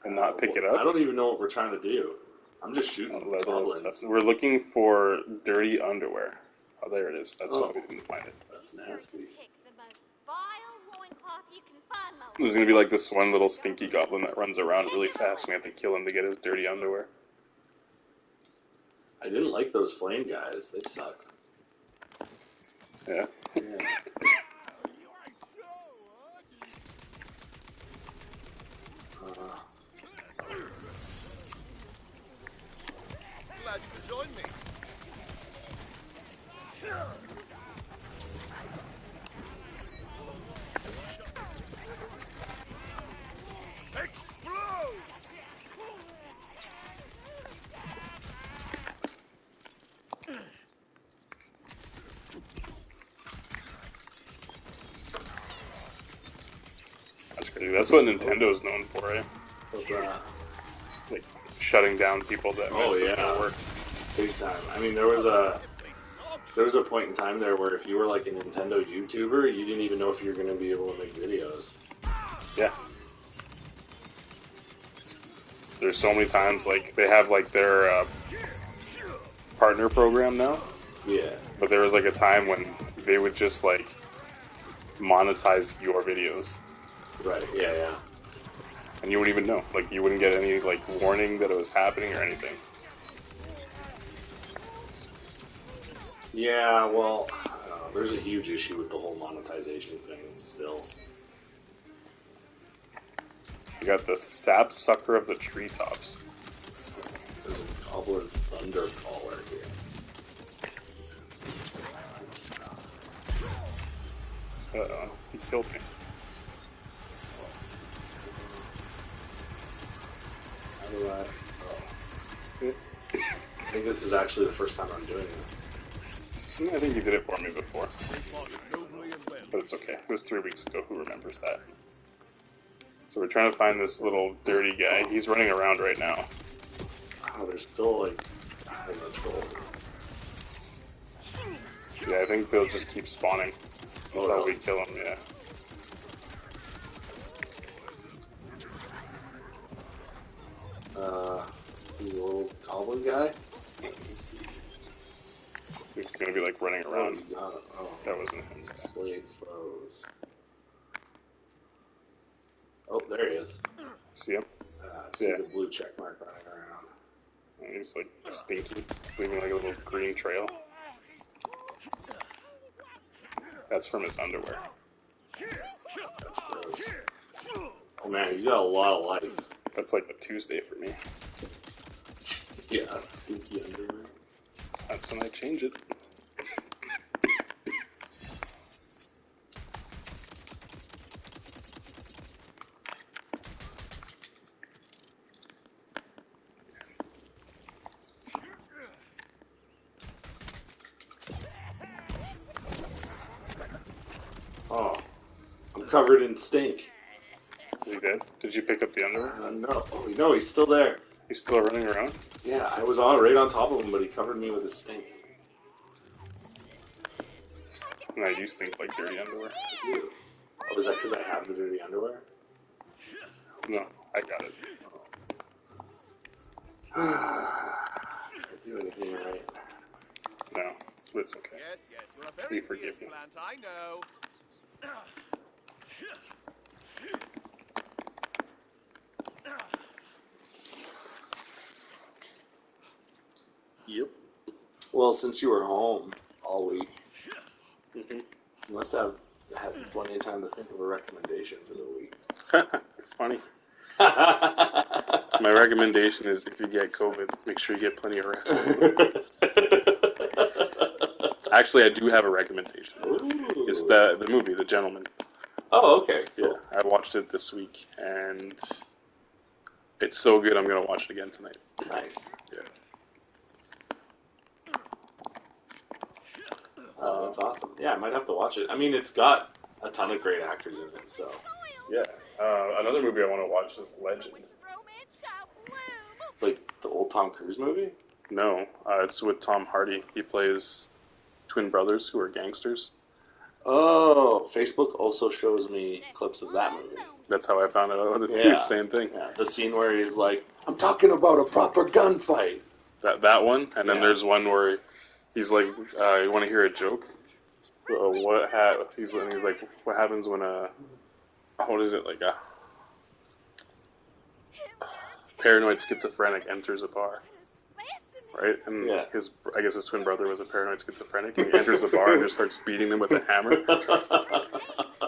And not pick it up? I don't even know what we're trying to do. I'm just shooting goblins. We're looking for dirty underwear. Oh, there it is. That's why we didn't find it. That's nasty. Pick the most vile loincloth you can find, my There's gonna be like this one little stinky goblin that runs around really fast. We have to kill him to get his dirty underwear. I didn't like those flame guys. They sucked. Yeah. Yeah. Glad you could join me. Explode! That's crazy. That's what Nintendo's known for, right? What's that? Like, shutting down people that mess with their work. Big time. I mean, there was a point in time there where if you were like a Nintendo YouTuber, you didn't even know if you were going to be able to make videos. Yeah. There's so many times, like, they have, like, their partner program now. Yeah. But there was, like, a time when they would just, like, monetize your videos. Right, yeah. And you wouldn't even know. Like, you wouldn't get any, like, warning that it was happening or anything. Yeah, well, there's a huge issue with the whole monetization thing still. You got the sap sucker of the treetops. There's a Goblin Thunderfaller here. Uh-oh, he killed me. How do I... Oh. I think this is actually the first time I'm doing this. I think you did it for me before. But it's okay. It was 3 weeks ago. Who remembers that? So we're trying to find this little dirty guy. He's running around right now. Oh, there's still like out of control. Yeah, I think they'll just keep spawning until we kill him, yeah. He's a little goblin guy. He's gonna be like running around. Oh, That wasn't him. slave foes. Oh, there he is. See him? I see the blue check mark running around. And he's like stinky. He's leaving like a little green trail. That's from his underwear. That's gross. Oh man, he's got a lot of life. That's like a Tuesday for me. Yeah, stinky underwear. That's when I change it. Oh, I'm covered in stink. Is he dead? Did you pick up the underwear? No. Oh, no, he's still there. He's still running around? Yeah, I was right on top of him, but he covered me with his stink. And I do stink like dirty underwear. Oh, is that because I have the dirty underwear? No, I got it. Can't do anything right. No, it's okay. Yes, you're a We very forgive fierce you. plant, I know. Yep. Well, since you were home all week, Mm-hmm. you must have had plenty of time to think of a recommendation for the week. Funny. My recommendation is if you get COVID, make sure you get plenty of rest. Actually, I do have a recommendation. Ooh. It's the movie, The Gentleman. Oh, okay. Yeah, I watched it this week, and it's so good I'm going to watch it again tonight. Nice. Yeah. That's awesome. Yeah, I might have to watch it. I mean, it's got a ton of great actors in it, so. Yeah. Another movie I want to watch is Legend. Romance shall bloom. Like the old Tom Cruise movie? No, it's with Tom Hardy. He plays twin brothers who are gangsters. Oh, Facebook also shows me clips of that movie. That's how I found out. It's Yeah. the same thing. Yeah, the scene where he's like, I'm talking about a proper gunfight. That one, and then Yeah. there's one where he's like, "You want to hear a joke? He's like, what happens when what is it, like a paranoid schizophrenic enters a bar, right? And Yeah. I guess his twin brother was a paranoid schizophrenic, and he enters the bar and just starts beating them with a hammer.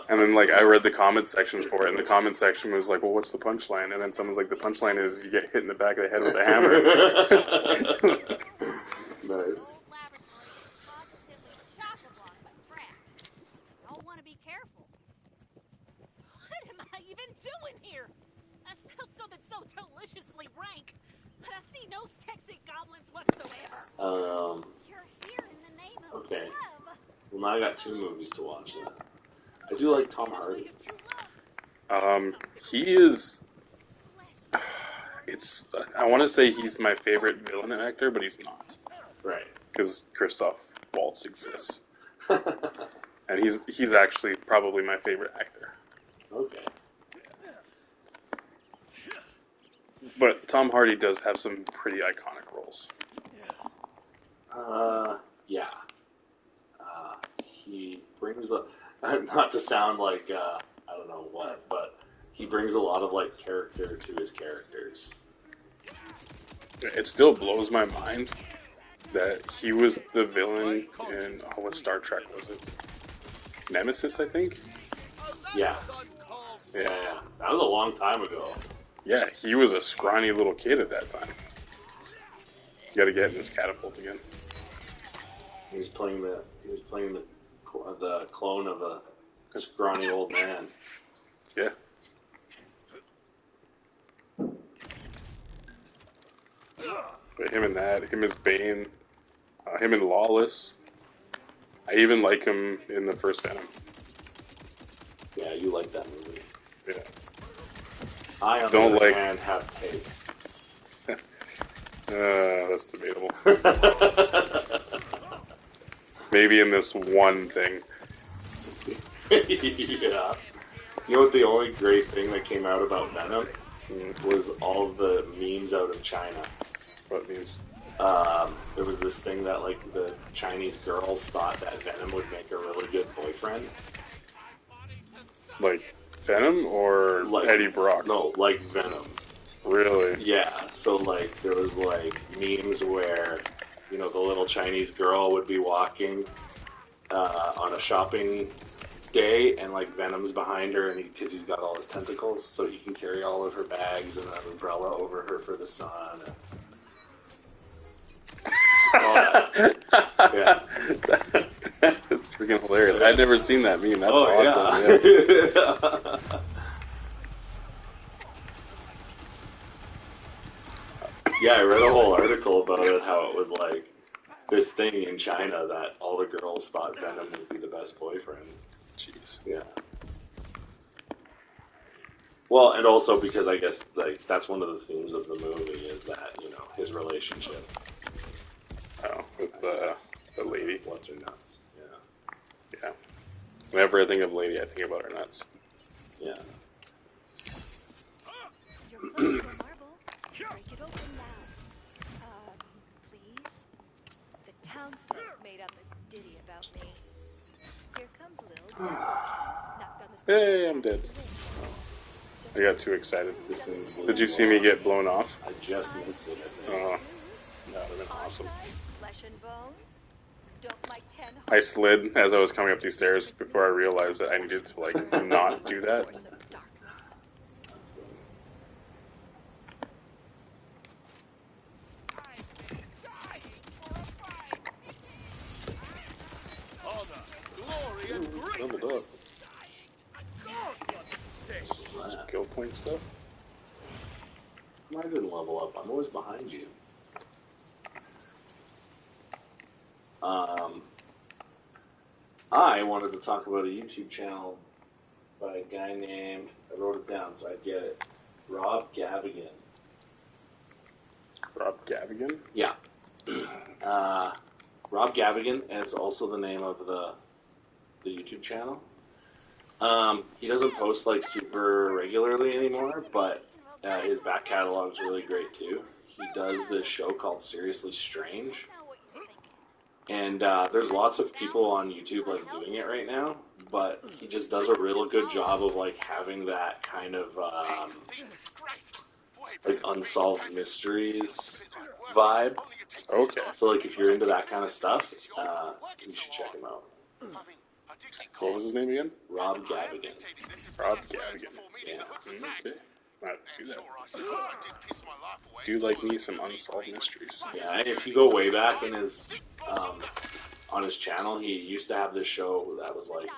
And then, like, I read the comment section for it, and the comment section was like, well, what's the punchline? And then someone's like, the punchline is you get hit in the back of the head with a hammer. Nice. Laboratory is positively chock-a-block with rats. Y'all want to be careful. What am I even doing here? I smelled something so deliciously rank, but I see no sexy goblins whatsoever. You're here in the name of Okay. love. Well, now I got 2 movies to watch then. I do like Tom Hardy. He is. I want to say he's my favorite villain actor, but he's not. Right. Because Christoph Waltz exists. And he's actually probably my favorite actor. Okay. But Tom Hardy does have some pretty iconic roles. Yeah. He brings not to sound like, I don't know what, but he brings a lot of, like, character to his characters. It still blows my mind that he was the villain in, what Star Trek was it? Nemesis, I think? Yeah. Yeah. That was a long time ago. Yeah, he was a scrawny little kid at that time. You gotta get in this catapult again. He was playing the clone of a scrawny old man. Yeah. But him as Bane, him and Lawless. I even like him in the first Venom. Yeah, you like that movie. Yeah. I, on Don't the other like- hand, have taste. That's debatable. Maybe in this one thing. Yeah. You know what? The only great thing that came out about Venom was all of the memes out of China. What means? There was this thing that like the Chinese girls thought that Venom would make a really good boyfriend. Like Venom or Like, Eddie Brock? No, like Venom. Really? Yeah. So like there was like memes where, you know, the little Chinese girl would be walking on a shopping day, and like Venom's behind her, and because he's got all his tentacles, so he can carry all of her bags and an umbrella over her for the sun. And all that. Yeah. It's freaking hilarious. I'd never seen that meme. That's Oh awesome. yeah. Yeah, I read a whole article about it, how it was like this thing in China that all the girls thought Venom would be the best boyfriend. Jeez. Yeah. Well, and also because I guess like that's one of the themes of the movie is that, you know, his relationship. Oh, with the lady. What's her nuts? Yeah. Yeah. Whenever I think of lady, I think about her nuts. Yeah. You're close to a marble. Break it open now. Please? The townsfolk made up a ditty about me. Here comes little Debbie. Knocked on the Hey, I'm dead. I got too excited. This thing. Did you see me get blown off? I just missed it. I think. Oh, that would have been awesome. Flesh and bone. Don't like 10 I slid as I was coming up these stairs before I realized that I needed to, like, not do that. force of darkness. That's funny. Leveled up. Skill point stuff? I didn't level up. I'm always behind you. I wanted to talk about a YouTube channel by a guy named, I wrote it down so I'd get it, Rob Gavigan. Rob Gavigan? Yeah. Rob Gavigan, and it's also the name of the YouTube channel. He doesn't post like super regularly anymore, but his back catalog's really great too. He does this show called Seriously Strange, and there's lots of people on YouTube like doing it right now, but he just does a real good job of like having that kind of like unsolved mysteries vibe. Okay. So like if you're into that kind of stuff, you should check him out. What was his name again? Rob Gavigan. Rob Gavigan. Yeah. Okay. I have to do that. Do like me some unsolved mysteries. Yeah, if you go way back in his on his channel, he used to have this show that was like,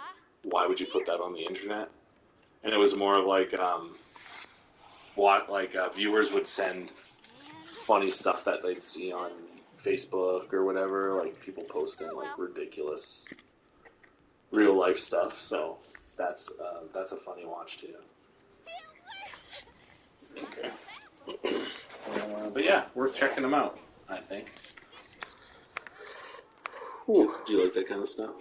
why would you put that on the internet? And it was more of like viewers would send funny stuff that they'd see on Facebook or whatever, like people posting like ridiculous real life stuff. So that's a funny watch too. Okay. But yeah, worth checking them out, I think. Whew. Do you like that kind of stuff?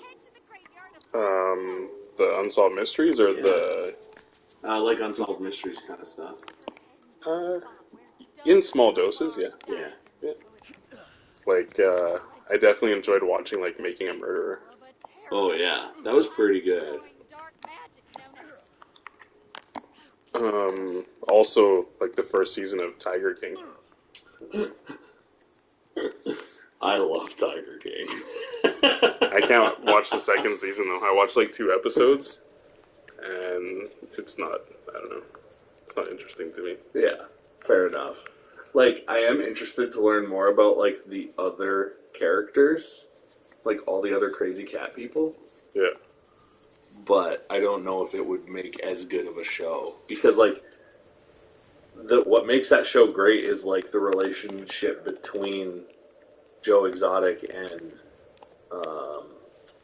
The unsolved mysteries or the Like unsolved mysteries kind of stuff. in small doses, yeah. Yeah. Yeah. Like I definitely enjoyed watching like Making a Murderer. Oh yeah, that was pretty good. Also like the first season of Tiger King. I love Tiger King. I can't watch the second season though. I watched like 2 episodes and it's not, I don't know. It's not interesting to me. Yeah, fair enough. Like, I am interested to learn more about, like, the other characters. Like, all the other crazy cat people. Yeah. But I don't know if it would make as good of a show. Because, like, what makes that show great is, like, the relationship between Joe Exotic and,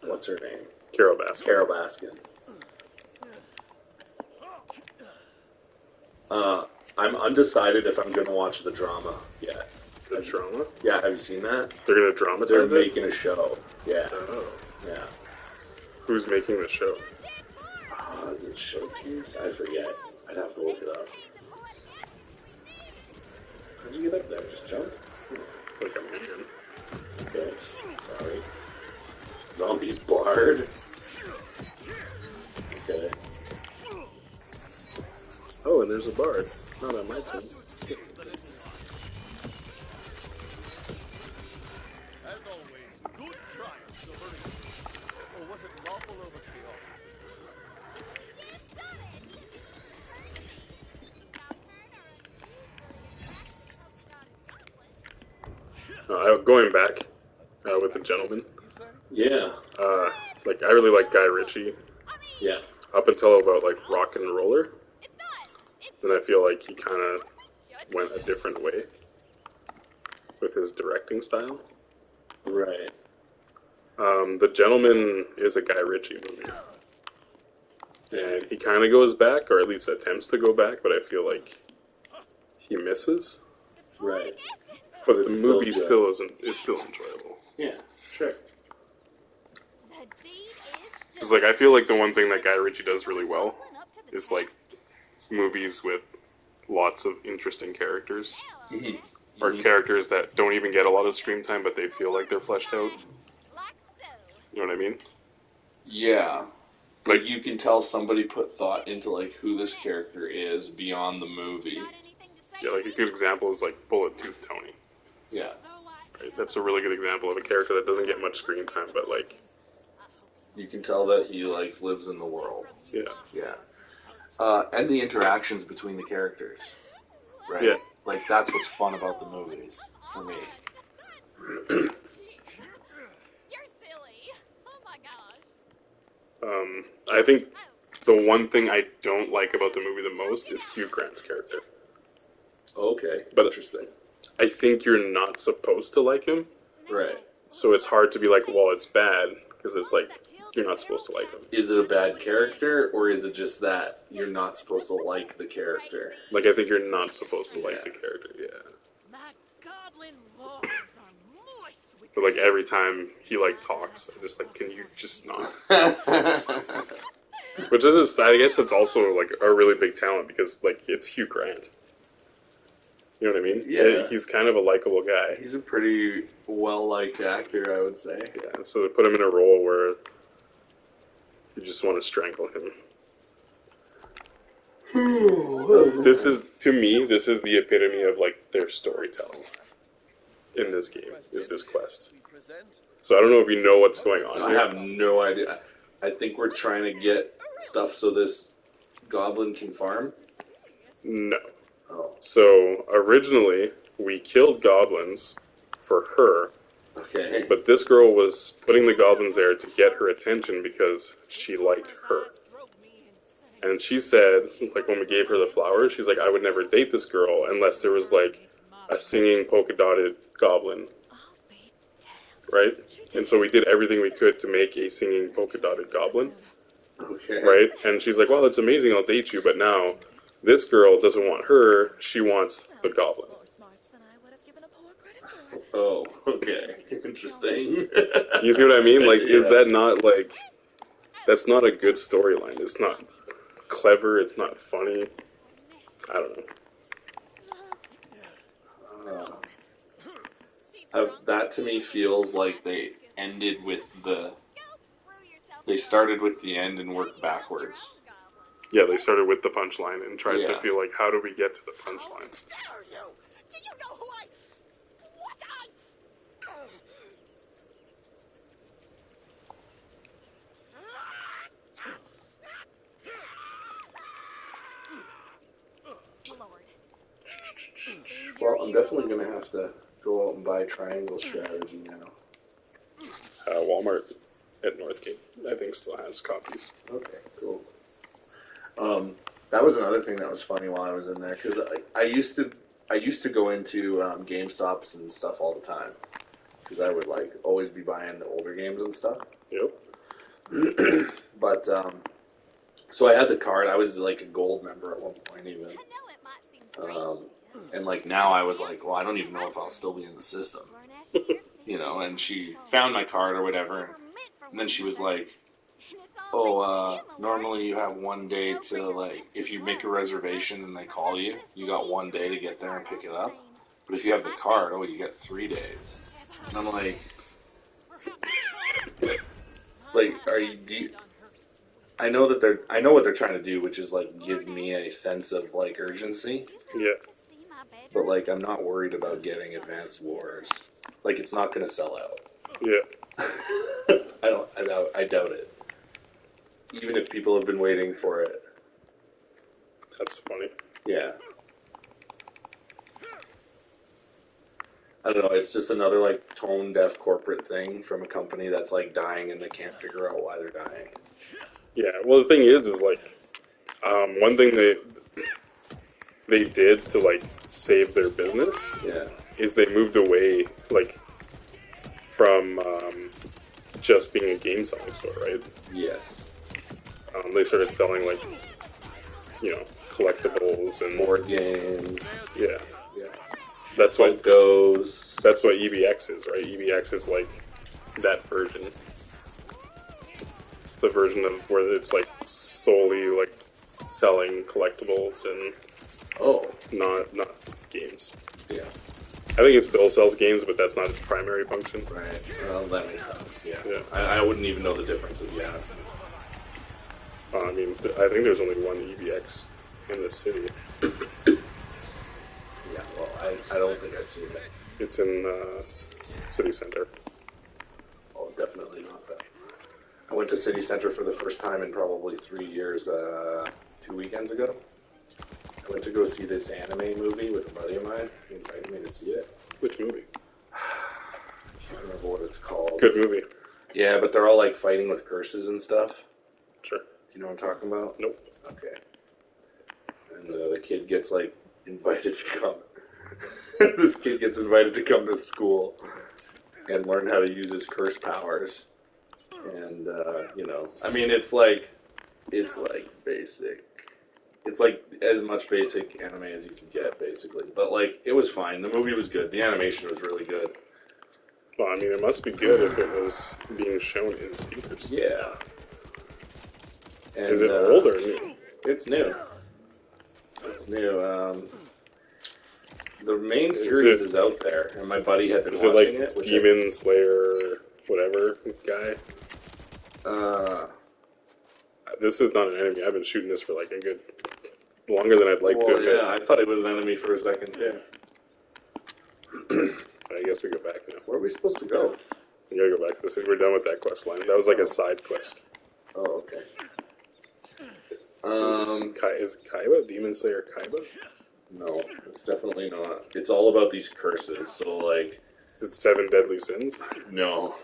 what's her name? Carol Baskin. Carol Baskin. I'm undecided if I'm going to watch the drama yet. The drama? Yeah, have you seen that? They're going to dramatize They're it? making a show. Yeah. Oh. Yeah. Who's making the show? Is it Showcase? I forget. I'd have to look it up. How'd you get up there? Just jump? Like a man. Okay. Sorry. Zombie Bard. Okay. Oh, and there's a bard. Not on my team. As always, good triumphs over evil. Or was it lawful over chaos? Going back with the gentleman. Yeah. Like I really like Guy Ritchie. Yeah. Up until about like Rock and Roller. Then I feel like he kind of went a different way with his directing style. Right. The Gentleman is a Guy Ritchie movie. And he kind of goes back, or at least attempts to go back, but I feel like he misses. Right. But the It's movie still still is still enjoyable. Yeah, sure. Because like I feel like the one thing that Guy Ritchie does really well is like movies with lots of interesting characters. Or characters that don't even get a lot of screen time, but they feel like they're fleshed out. You know what I mean? Yeah. Like, you can tell somebody put thought into, like, who this character is beyond the movie. Yeah, like a good example is like Bullet Tooth Tony. Yeah. Right? That's a really good example of a character that doesn't get much screen time, but like... You can tell that he, like, lives in the world. Yeah. Yeah. And the interactions between the characters. Right? Yeah. Like, that's what's fun about the movies, for me. You're silly. Oh my gosh. I think the one thing I don't like about the movie the most is Hugh Grant's character. Okay. But Interesting. I think you're not supposed to like him, Right. so it's hard to be like, well, it's bad, because it's like, you're not supposed to like him. Is it a bad character, or is it just that you're not supposed to like the character? Like, I think you're not supposed to like the character, yeah. My goblin lords are moist with But like, every time he like talks, I'm just like, can you just not? Which is, I guess it's also like a really big talent, because like, it's Hugh Grant. You know what I mean? Yeah. He's kind of a likable guy. He's a pretty well-liked actor, I would say. Yeah, so to put him in a role where you just want to strangle him. This is, to me, this is the epitome of like their storytelling in this game, is this quest. So I don't know if you know what's going on I here. have no idea. I think we're trying to get stuff so this goblin can farm. No. Oh, So originally, we killed goblins for her, okay. but this girl was putting the goblins there to get her attention because she liked her. And she said, like when we gave her the flowers, she's like, I would never date this girl unless there was like a singing polka dotted goblin. Right? And so we did everything we could to make a singing polka dotted goblin. Okay. Right? And she's like, well, that's amazing, I'll date you, but now this girl doesn't want her, she wants the goblin. Oh, okay. Interesting. You see what I mean? Like, is Yeah. that not, like, that's not a good storyline. It's not clever, it's not funny. I don't know. That to me feels like they ended with the... They started with the end and worked backwards. Yeah, they started with the punchline and tried to Yeah. feel like, how do we get to the punchline? Dare you? Do you know who I... What Well, I'm definitely going to have to go out and buy Triangle Strategy now. Walmart at Northgate, I think, still has copies. Okay, cool. That was another thing that was funny while I was in there, because I used to go into GameStops and stuff all the time, because I would like always be buying the older games and stuff. Yep. But so I had the card. I was like a gold member at one point even. And like now I was like, well, I don't even know if I'll still be in the system, you know. And she found my card or whatever, and then she was like, oh, normally you have 1 day to, like, if you make a reservation and they call you, you got 1 day to get there and pick it up. But if you have the card, oh, you get 3 days. And I'm like, are you, I know what they're trying to do, which is, like, give me a sense of, like, urgency. Yeah. But, like, I'm not worried about getting Advanced Wars. Like, it's not going to sell out. Yeah. I doubt it. Even if people have been waiting for it. That's funny. Yeah. I don't know, it's just another, like, tone-deaf corporate thing from a company that's, like, dying and they can't figure out why they're dying. Yeah, well, the thing is like, one thing they did to, like, save their business is they moved away, like, from just being a game selling store, right? Yes. They started selling, like, you know, collectibles and board games. Yeah. Yeah. That's what goes. That's what EBX is, right? EBX is like that version. It's the version of where it's like solely like selling collectibles and not games. Yeah. I think it still sells games, but that's not its primary function. Right. Well, that makes sense. Yeah. Yeah. I wouldn't even know the difference if you asked me. I mean, I think there's only one EBX in the city. Yeah, well, I don't think I've seen that. It's in City Center. Oh, definitely not that. I went to City Center for the first time in probably 3 years, 2 weekends ago. I went to go see this anime movie with a buddy of mine. He invited me to see it. Which movie? I can't remember what it's called. Good movie. Yeah, but they're all like fighting with curses and stuff. Sure. Do you know what I'm talking about? Nope. Okay. And the kid gets like invited to come. This kid gets invited to come to school and learn how to use his curse powers. And you know, I mean, it's like basic. It's like as much basic anime as you can get, basically. But like, it was fine. The movie was good. The animation was really good. Well, I mean, it must be good if it was being shown in theaters. Yeah. And, is it old or new? It's new. It's new. The main series is out there, and my buddy had been watching it. Is it like Demon Slayer, whatever guy? This is not an enemy. I've been shooting this for like a good longer than I'd like to admit. Yeah, I thought it was an enemy for a second too. I guess we go back now. Where are we supposed to go? We gotta go back to this. We're done with that quest line. That was like a side quest. Oh, okay. Is it Kaiba? Demon Slayer Kaiba? No, it's definitely not. It's all about these curses. So, like, is it 7 Deadly Sins? No.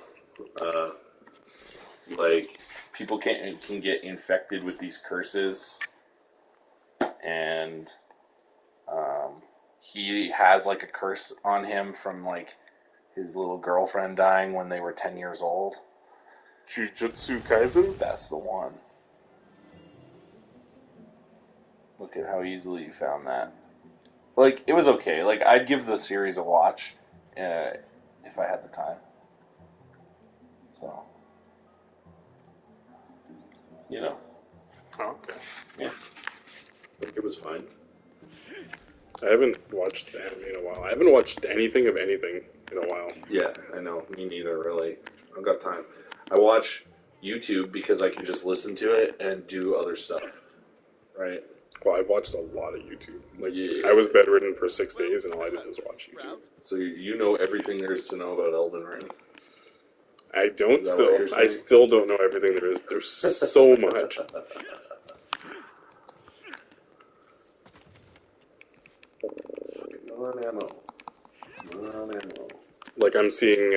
Like, people can get infected with these curses, and he has like a curse on him from like his little girlfriend dying when they were 10 years old. Jujutsu Kaisen? That's the one. Look at how easily you found that. Like, it was okay. Like, I'd give the series a watch if I had the time. So, you know. Oh, okay. Yeah. I think it was fine. I haven't watched anime in a while. I haven't watched anything of anything in a while. Yeah, I know. Me neither, really. I've got time. I watch YouTube because I can just listen to it and do other stuff. Right? Well, I've watched a lot of YouTube. Like, Yeah. I was bedridden for 6 days, and all I did was watch YouTube. So you know everything there is to know about Elden Ring. I don't Is that what you're still. I saying? still don't know everything there is. There's so much. Non-ammo. Like, I'm seeing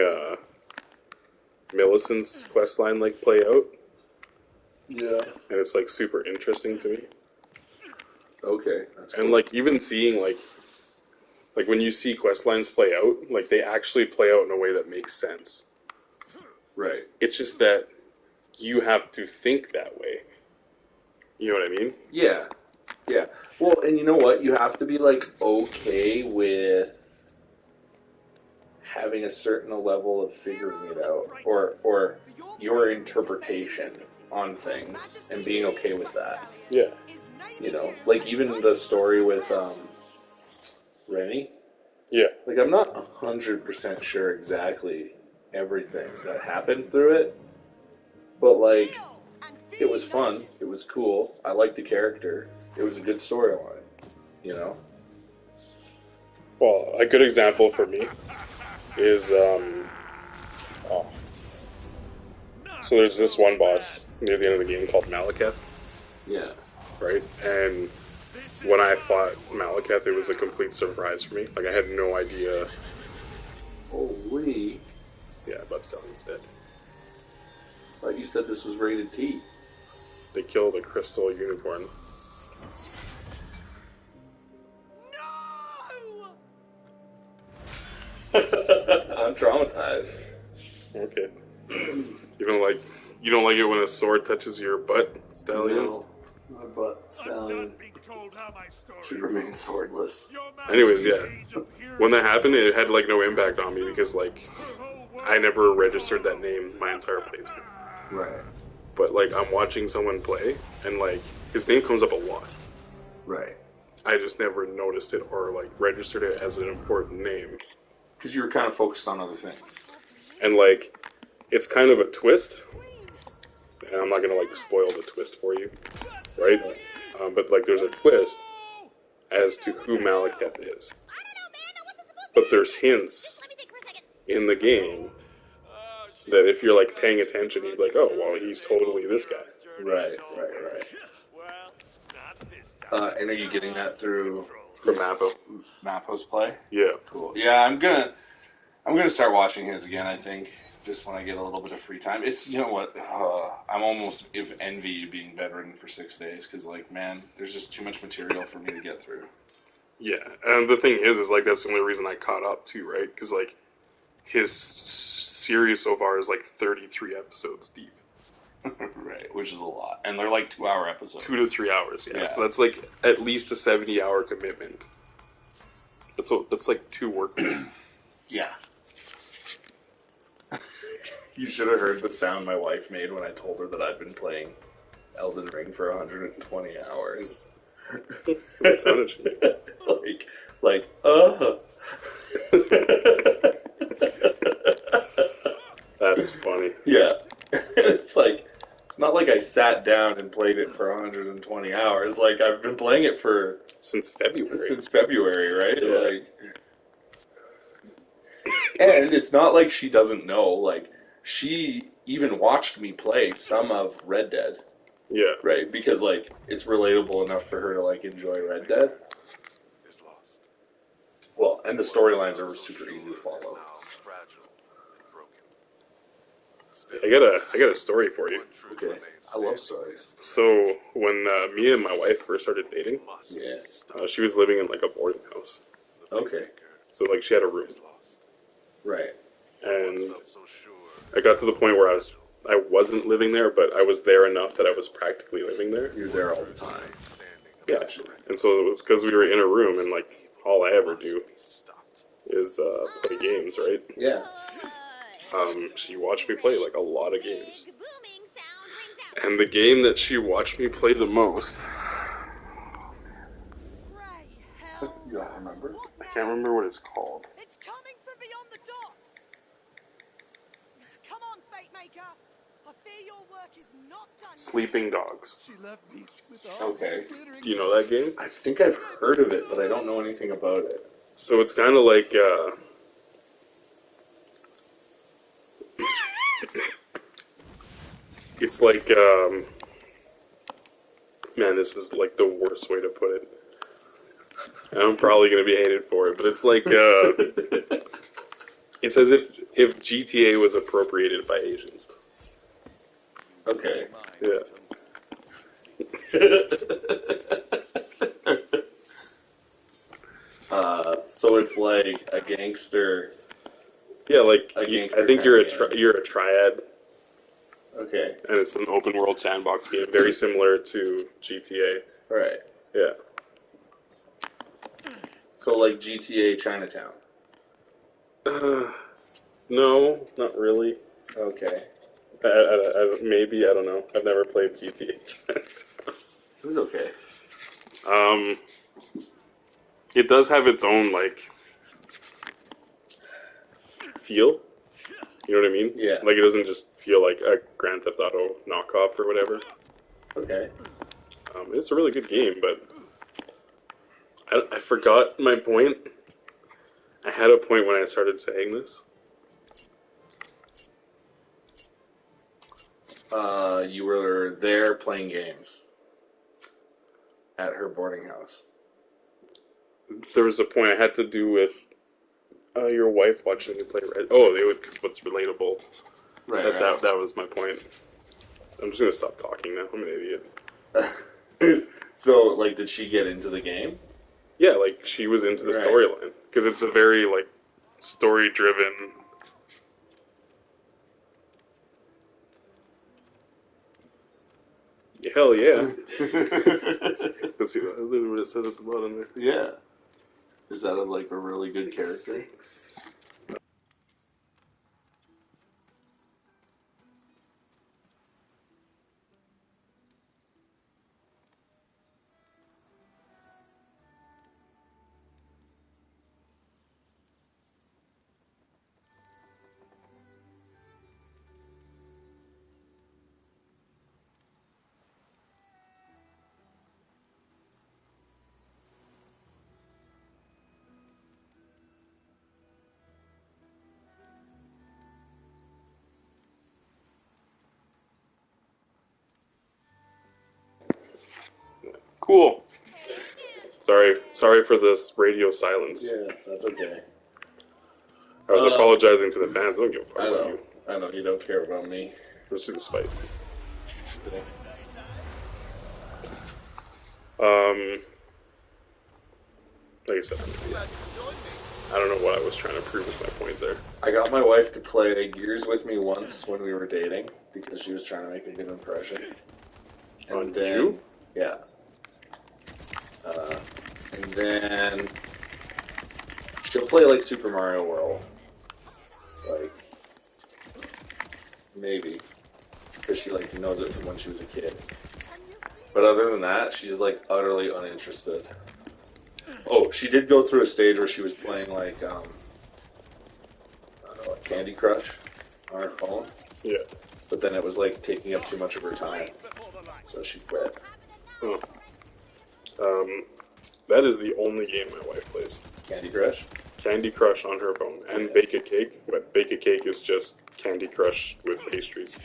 Millicent's questline like play out, Yeah. and it's like super interesting to me. Okay. That's And cool. like even seeing like when you see quest lines play out, like they actually play out in a way that makes sense. Right. It's just that you have to think that way. You know what I mean? Yeah. Yeah. Well, and you know what? You have to be like okay with having a certain level of figuring it out, or your interpretation on things, and being okay with that. Yeah. You know, like even the story with Rennie. Yeah. Like I'm not 100% sure exactly everything that happened through it, but like it was fun. It was cool. I liked the character. It was a good storyline. You know. Well, a good example for me is oh. So there's this one boss near the end of the game called Malekith, Yeah. right? And when I fought Malekith, it was a complete surprise for me. Like I had no idea. Holy! Yeah, but Stallion's dead. I thought you said this was rated T. They killed a crystal unicorn. I'm traumatized. Okay. You don't like it when a sword touches your butt, Stallion? No, my butt Stallion should remain swordless. Anyways, yeah. When that happened, it had like no impact on me because like I never registered that name my entire playthrough. Right. But like I'm watching someone play and like his name comes up a lot. Right. I just never noticed it or like registered it as an important name. Because you were kind of focused on other things. And like it's kind of a twist. And I'm not gonna like spoil the twist for you, right? But like there's a twist as to who Malekith is. But there's hints in the game that if you're like paying attention, you'd be like, oh, well, he's totally this guy. Right. And are you getting that through From Mappo. Mappo's play? Yeah. Cool. Yeah, I'm gonna start watching his again. I think just when I get a little bit of free time. It's you know what I'm almost envy being bedridden for 6 days because like man, there's just too much material for me to get through. Yeah, and the thing is like that's the only reason I caught up too, right? Because like his series so far is like 33 episodes deep. Right, which is a lot, and they're like 2-hour episodes. 2 to 3 hours, yeah. So Yeah. that's like at least a 70-hour commitment. That's like 2 work days. Yeah. You should have heard the sound my wife made when I told her that I'd been playing Elden Ring for 120 hours. That sounded shit. like, That's funny. Yeah. It's like, it's not like I sat down and played it for 120 hours. Like, I've been playing it Since February. right? Yeah. Like, and it's not like she doesn't know. Like, she even watched me play some of Red Dead, Yeah. right? Because, like, it's relatable enough for her to, like, enjoy Red Dead. Well, and the storylines are super easy to follow. I got a story for you. Okay. I love stories. So when me and my wife first started dating, Yeah. she was living in like a boarding house. Okay. So like she had a room, Right. and I got to the point where I wasn't living there, but I was there enough that I was practically living there. You're there all the time. Yeah. Gotcha. And so it was because we were in a room, and like all I ever do is play games, right? Yeah. She watched me play like a lot of games, and the game that she watched me play the most, You don't remember? I can't remember what it's called. It's coming from beyond the docks. Come on, Fate Maker. I fear your work is not done. Sleeping Dogs. She left me with all Okay. glittering Do you know that game? I think I've heard of it, but I don't know anything about it. So it's kind of like it's like man, this is like the worst way to put it. And I'm probably gonna be hated for it, but it's like it's as if GTA was appropriated by Asians. Okay. Yeah. So it's like a gangster. Yeah, like A I gangster think you're kind of you're a triad, Okay. and it's an open world sandbox game, very similar to GTA. Right. Yeah. So like GTA Chinatown. No, not really. Okay. Maybe, I don't know. I've never played GTA. It was okay. It does have its own, like, feel. You know what I mean? Yeah. Like, it doesn't just feel like a Grand Theft Auto knockoff or whatever. Okay. It's a really good game, but I forgot my point. I had a point when I started saying this. You were there playing games at her boarding house. There was a point I had to do with your wife watching you play Red. Oh, they would, because what's relatable. Right, That was my point. I'm just gonna stop talking now. I'm an idiot. So, like, did she get into the game? Yeah, like she was into the Right. storyline because it's a very like story-driven. Hell yeah! Let's see what it says at the bottom there. Yeah. Is that like a really good character? Cool. Sorry for this radio silence. Yeah, that's okay. I was apologizing to the fans. I don't give a fuck I about know. you. I know you don't care about me. Let's do this fight. Like I said, I don't know what I was trying to prove with my point there. I got my wife to play Gears with me once when we were dating because she was trying to make a good impression. And On then, you? Yeah. And then she'll play like Super Mario World. Like, maybe. Because she like knows it from when she was a kid. But other than that, she's like utterly uninterested. Oh, she did go through a stage where she was playing like I don't know, Candy Crush on her phone. Yeah. But then it was like taking up too much of her time, so she quit. Oh. That is the only game my wife plays. Candy Crush? Candy Crush on her phone and Bake a Cake, but Bake a Cake is just Candy Crush with pastries.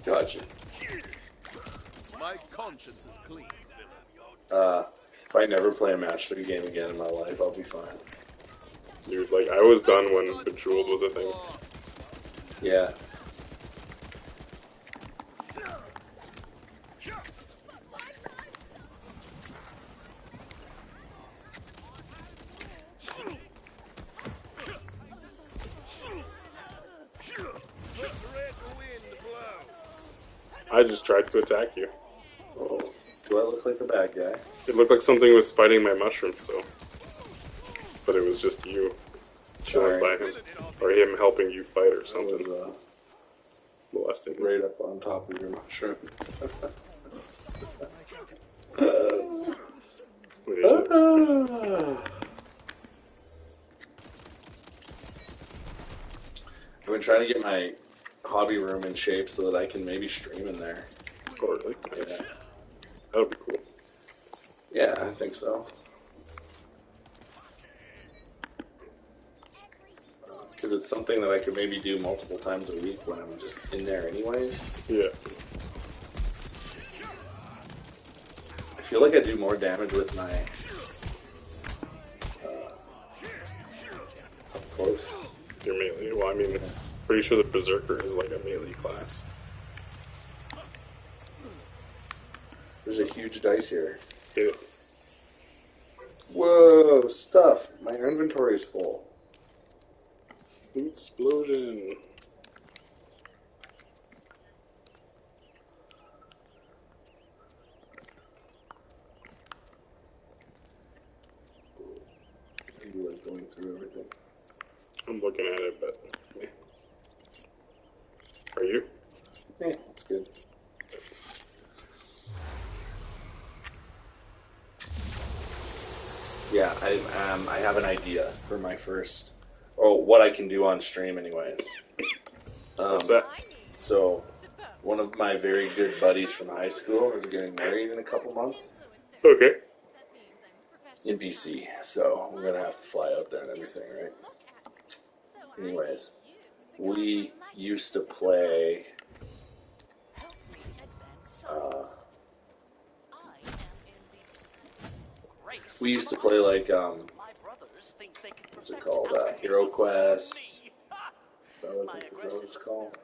Gotcha. My conscience is clean, If I never play a match 3 game again in my life, I'll be fine. Dude, like I was done when Bejeweled was a thing. Yeah. I just tried to attack you. Oh, do I look like a bad guy? It looked like something was spiting my mushroom, so. But it was just you chilling by him. Or him helping you fight or I something. was Molesting him. right up on top of your mushroom. I've been trying to get my hobby room in shape so that I can maybe stream in there. Oh, really? Nice. Yeah. That would be cool. Yeah, I think so. Because it's something that I could maybe do multiple times a week when I'm just in there anyways. Yeah. I feel like I do more damage with my up close. Your melee. Well, I mean, pretty sure the Berserker is like a melee class. There's a huge dice here. Yeah. Whoa, stuff. My inventory is full. Explosion. going through everything. I'm looking at it, but yeah. Are you? Yeah, it's good. Yeah, I have an idea for my first, or what I can do on stream, anyways. What's that? So, one of my very good buddies from high school is getting married in a couple months Okay. in BC, so we're gonna have to fly out there and everything, right? Anyways, we used to play. We used to play like what's it called? Hero Quest. Is that what it's called?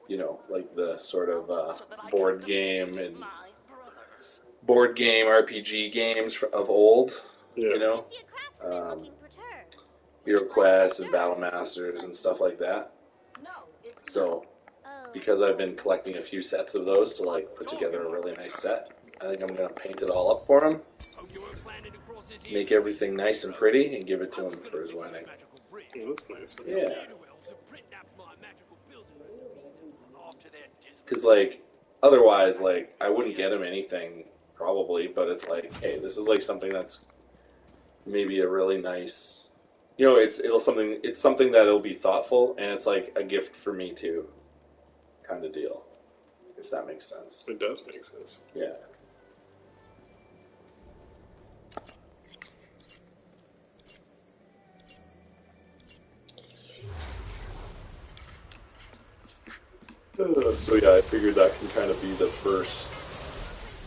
You know, like the sort of board game RPG games of old. Yeah. You know, Hero Quest and Battle Masters and stuff like that. So, because I've been collecting a few sets of those to like put together a really nice set, I think I'm gonna paint it all up for him, make everything nice and pretty, and give it to him for his wedding. Oh, that's nice. Yeah. Because, like, otherwise, like, I wouldn't get him anything, probably, but it's like, hey, this is, like, something that's maybe a really nice, you know, it's something that'll be thoughtful, and it's, like, a gift for me, too, kind of deal, if that makes sense. It does make sense. Yeah. So yeah, I figured that can kind of be the first,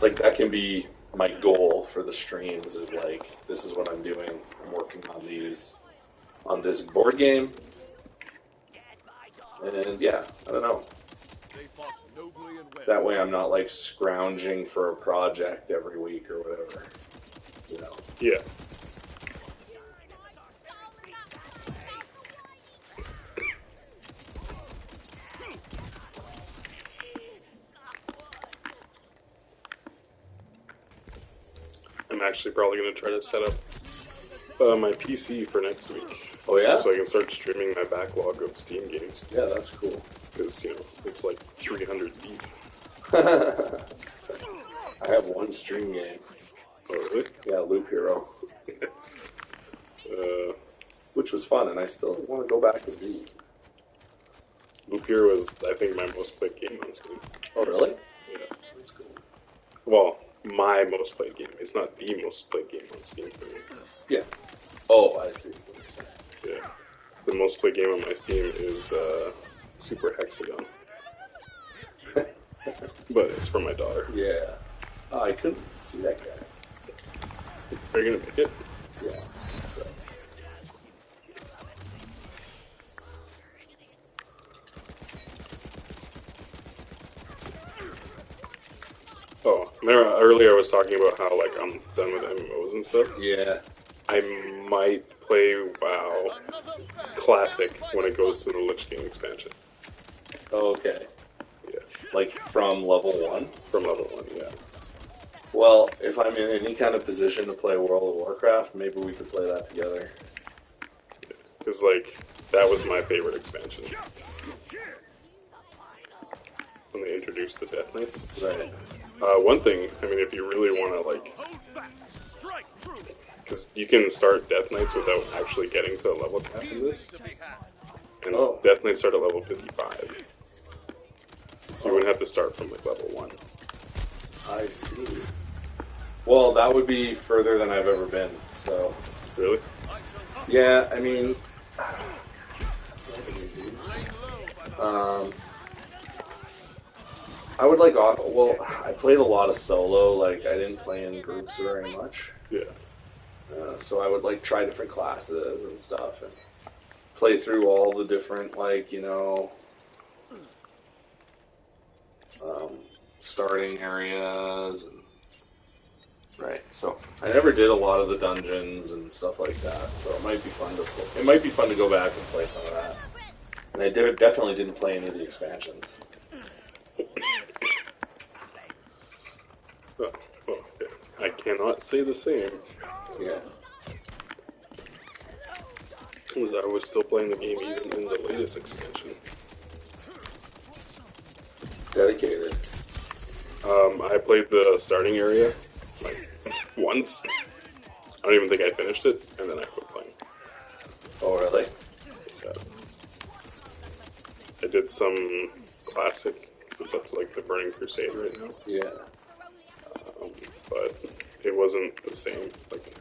like that can be my goal for the streams is like, this is what I'm doing. I'm working on this board game. And yeah, I don't know. That way I'm not like scrounging for a project every week or whatever, you know. Yeah. I'm actually probably going to try to set up my PC for next week. Oh yeah? So I can start streaming my backlog of Steam games. Yeah, that's cool. Because, you know, it's like 300 deep. I have one stream game. Oh, really? Yeah, Loop Hero. Which was fun, and I still want to go back and beat. Loop Hero is, I think, my most played game on Steam. Oh, really? Yeah. That's cool. Well, my most played game. It's not the most played game on Steam for me. Yeah. Oh, I see what you're saying. Yeah. The most played game on my Steam is Super Hexagon. But it's for my daughter. Yeah. Oh, I couldn't see that guy. Are you going to pick it? Yeah. So. Oh, remember earlier I was talking about how, like, I'm done with MMOs and stuff? Yeah. I might play WoW Classic when it goes to the Lich King expansion. Oh, okay. Yeah. Like from level 1? From level 1, yeah. Well, if I'm in any kind of position to play World of Warcraft, maybe we could play that together. Because, like, that was my favorite expansion. When they introduced the Death Knights. Right. One thing, I mean, if you really want to, like... Because you can start Death Knights without actually getting to a level cap in this. And Death Knights start at level 55. So you wouldn't have to start from, like, level 1. I see. Well, that would be further than I've ever been, so... Really? Yeah, I mean... I would like... Well, I played a lot of solo, like, I didn't play in groups very much. Yeah. So I would, like, try different classes and stuff, and play through all the different, like, you know... starting areas, and... Right, so I never did a lot of the dungeons and stuff like that, so it might be fun to go back and play some of that. And I definitely didn't play any of the expansions. Well, I cannot say the same. Yeah. Because I was still playing the game even in the latest expansion. Dedicated. I played the starting area like once. I don't even think I finished it, and then I quit playing. Oh, really? Yeah. I did some classic, because it's up to like the Burning Crusade right now. Yeah. But it wasn't the same. Like,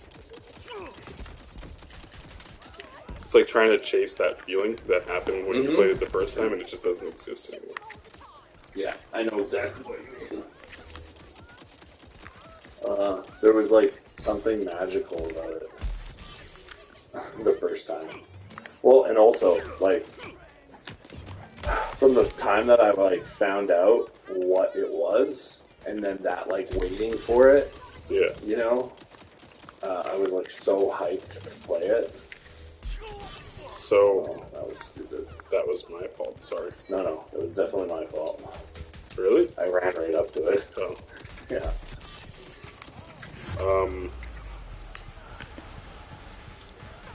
it's like trying to chase that feeling that happened when you played it the first time, and it just doesn't exist anymore. Yeah, I know exactly what you mean. There was like something magical about it the first time. Well, and also like from the time that I like found out what it was, and then that like waiting for it, Yeah. you know, I was like so hyped to play it. So, Oh, that was stupid. that was my fault, sorry. No, it was definitely my fault. Really? I ran right up to it. Oh. Yeah.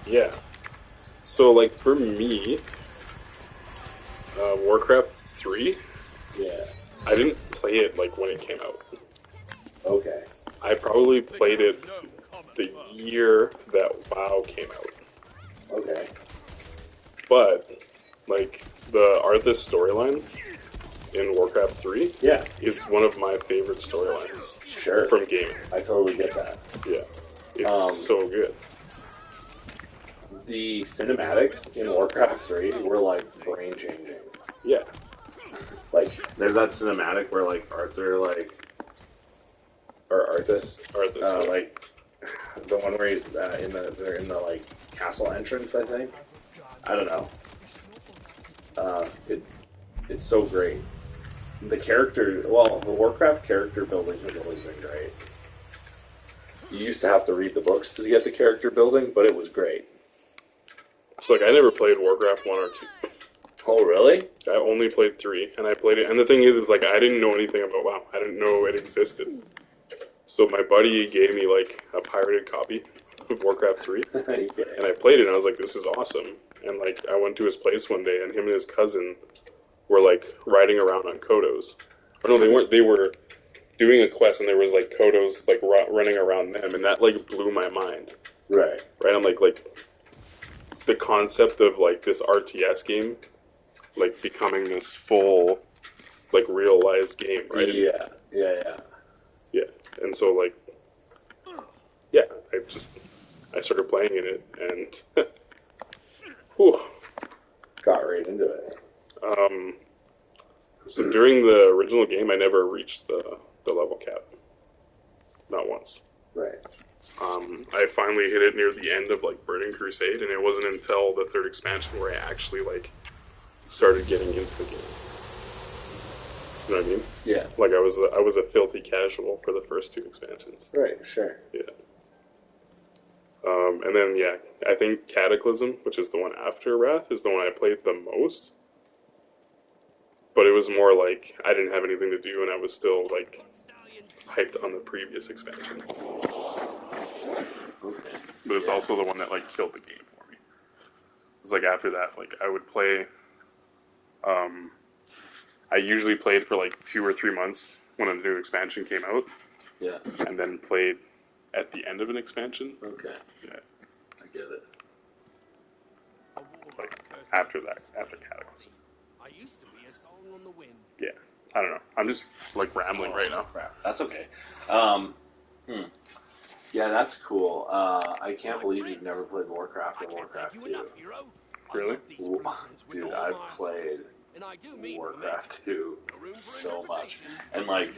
Yeah. So, like, for me, Warcraft 3, Yeah. I didn't play it, like, when it came out. Okay. I probably played it the year that WoW came out. Okay. But, like, the Arthas storyline in Warcraft 3 Yeah. is one of my favorite storylines Sure. from gaming. I totally get that. Yeah. It's so good. The cinematics in Warcraft 3 were like brain changing. Yeah. Like, there's that cinematic where like Arthur, like, or Arthas, Arthas. like the one where he's they're in the like castle entrance, I think. I don't know. It's so great. The character, well, the Warcraft character building has always been great. You used to have to read the books to get the character building, but it was great. So, like, I never played Warcraft 1 or 2. Oh, really? I only played 3, and I played it. And the thing is like, I didn't know anything about WoW. I didn't know it existed. So my buddy gave me, like, a pirated copy of Warcraft 3, and I played it, and I was like, this is awesome. And, like, I went to his place one day, and him and his cousin were, like, riding around on Kodos. Or no, they weren't. They were doing a quest, and there was, like, Kodos, like, running around them, and that, like, blew my mind. Right. Right? I'm like, the concept of, like, this RTS game, like, becoming this full, like, realized game, right? Yeah. Yeah. And so, like, yeah, I started playing in it, and, whew. Got right into it. So during the original game, I never reached the level cap. Not once. Right. I finally hit it near the end of, like, Burning Crusade, and it wasn't until the third expansion where I actually, like, started getting into the game. You know what I mean? Yeah. Like, I was a filthy casual for the first 2 expansions. Right, sure. Yeah. And then, yeah, I think Cataclysm, which is the one after Wrath, is the one I played the most. But it was more like I didn't have anything to do, and I was still, like, hyped on the previous expansion. Okay. But it's also the one that, like, killed the game for me. It's like after that, like, I would play. I usually played for like 2 or 3 months when a new expansion came out. Yeah. And then played at the end of an expansion. Okay. Yeah. I get it. Like after Cataclysm. I used to be a song on the wind. Yeah. I don't know. I'm just like rambling right now. Crap. That's okay. Yeah, that's cool. I can't believe you've never played Warcraft or Warcraft 2. Really? Dude, I've played Warcraft 2 so much. And, like,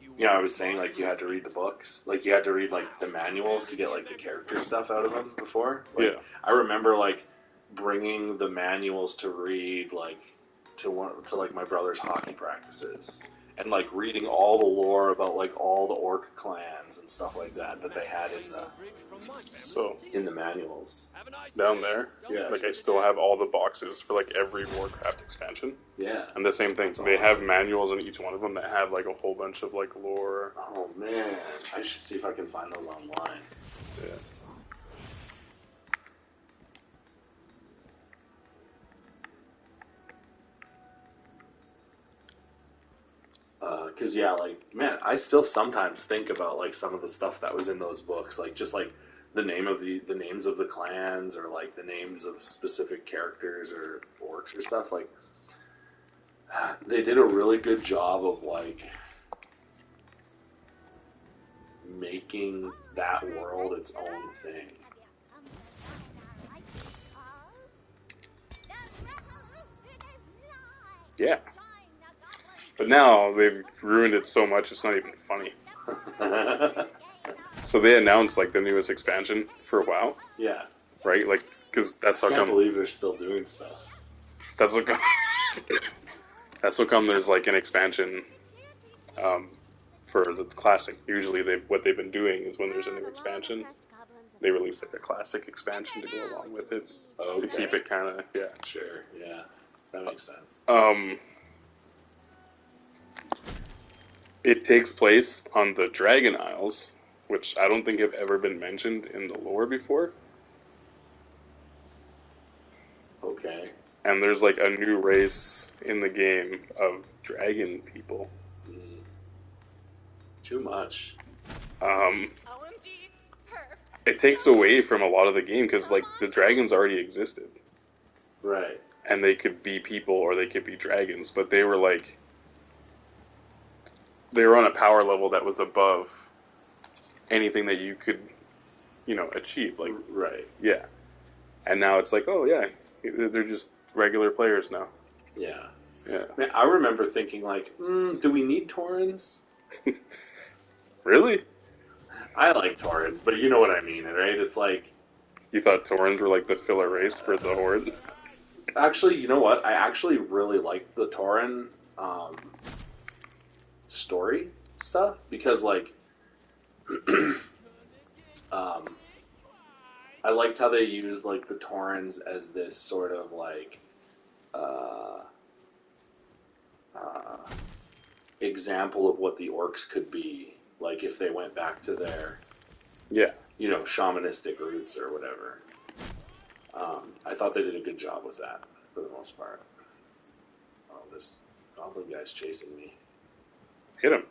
you know, I was saying, like, you had to read the books. Like, you had to read, like, the manuals to get, like, the character stuff out of them before. Like, Yeah. I remember, like, bringing the manuals to read, like, to like, my brother's hockey practices. and like reading all the lore about like all the orc clans and stuff like that they had So in the manuals. down there, Yeah. like I still have all the boxes for like every Warcraft expansion. Yeah. And the same thing. So they have manuals in each one of them that have like a whole bunch of like lore. Oh man, I should see if I can find those online. Yeah. Because yeah, like man, I still sometimes think about like some of the stuff that was in those books, like just like the names of the clans or like the names of specific characters or orcs or stuff. Like they did a really good job of like making that world its own thing. Yeah. But now they've ruined it so much it's not even funny. So they announced like the newest expansion for a while, Yeah, right? Like, because that's how I can't come. believe they're still doing stuff. That's what come. That's what come. There's like an expansion for the classic. Usually, what they've been doing is when there's a new expansion, they release like a classic expansion to go along with it to keep it kind of Sure, yeah, that makes sense. It takes place on the Dragon Isles, which I don't think have ever been mentioned in the lore before. Okay. And there's like a new race in the game of dragon people. Too much. It takes away from a lot of the game because like the dragons already existed. Right. And they could be people or they could be dragons, but they were like they were on a power level that was above anything that you could, achieve. Like, right. Yeah. And now it's like, oh yeah, they're just regular players now. Yeah. Yeah. Man, I remember thinking like, do we need Taurens? Really? I like Taurens, but you know what I mean, right? It's like... You thought Taurens were like the filler race for the Horde? Actually, you know what? I actually really liked the Tauren story stuff because, like, I liked how they used, like, the Taurens as this sort of, like, example of what the orcs could be, like, if they went back to their, shamanistic roots or whatever. I thought they did a good job with that, for the most part. Oh, this goblin guy's chasing me. Hit him.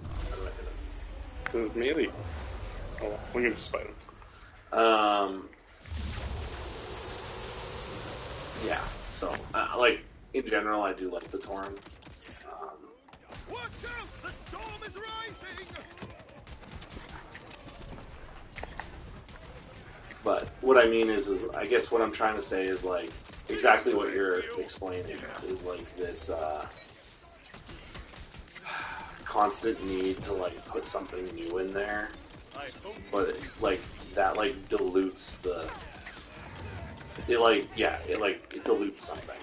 How do I hit him? The melee. Oh, we can just fight him. Yeah, so, like, in general, I do like the Tauren. Watch out! The storm is rising! But what I mean is I guess what I'm trying to say is, like, exactly what you're explaining is, like, this, constant need to, like, put something new in there. But, like, that, like, dilutes the... It dilutes something.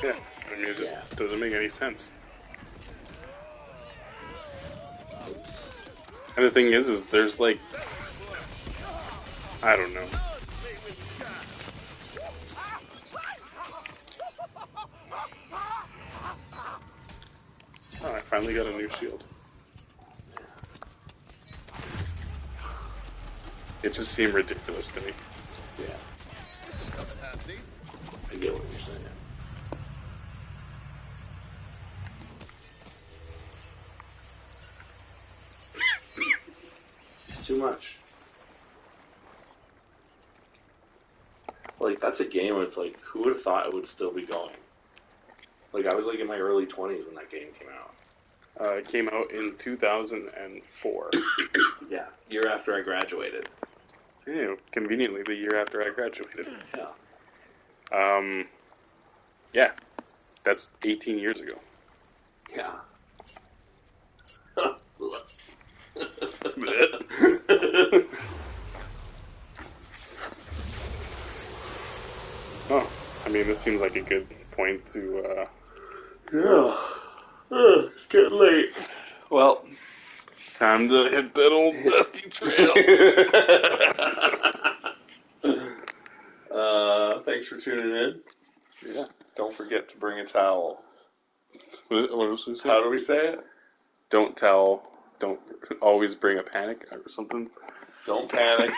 Yeah, I mean, it just doesn't make any sense. Oops. And the thing is there's, like... I don't know. Oh, I finally got a new shield. It just seemed ridiculous to me. Yeah. I get what you're saying. It's too much. Like, that's a game where it's like, who would have thought it would still be going? Like, I was like in my early 20s when that game came out. It came out in 2004. Yeah, year after I graduated. Conveniently the year after I graduated. Yeah. Yeah, that's 18 years ago. Yeah. Oh, I mean, this seems like a good point to... It's getting late. Well, time to hit that old dusty trail. Thanks for tuning in. Yeah. Don't forget to bring a towel. What else was it? How do we say it? Don't always bring a panic or something. Don't panic.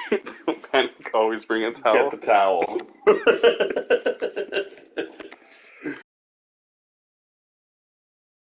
Don't panic, always bring a towel. Get the towel.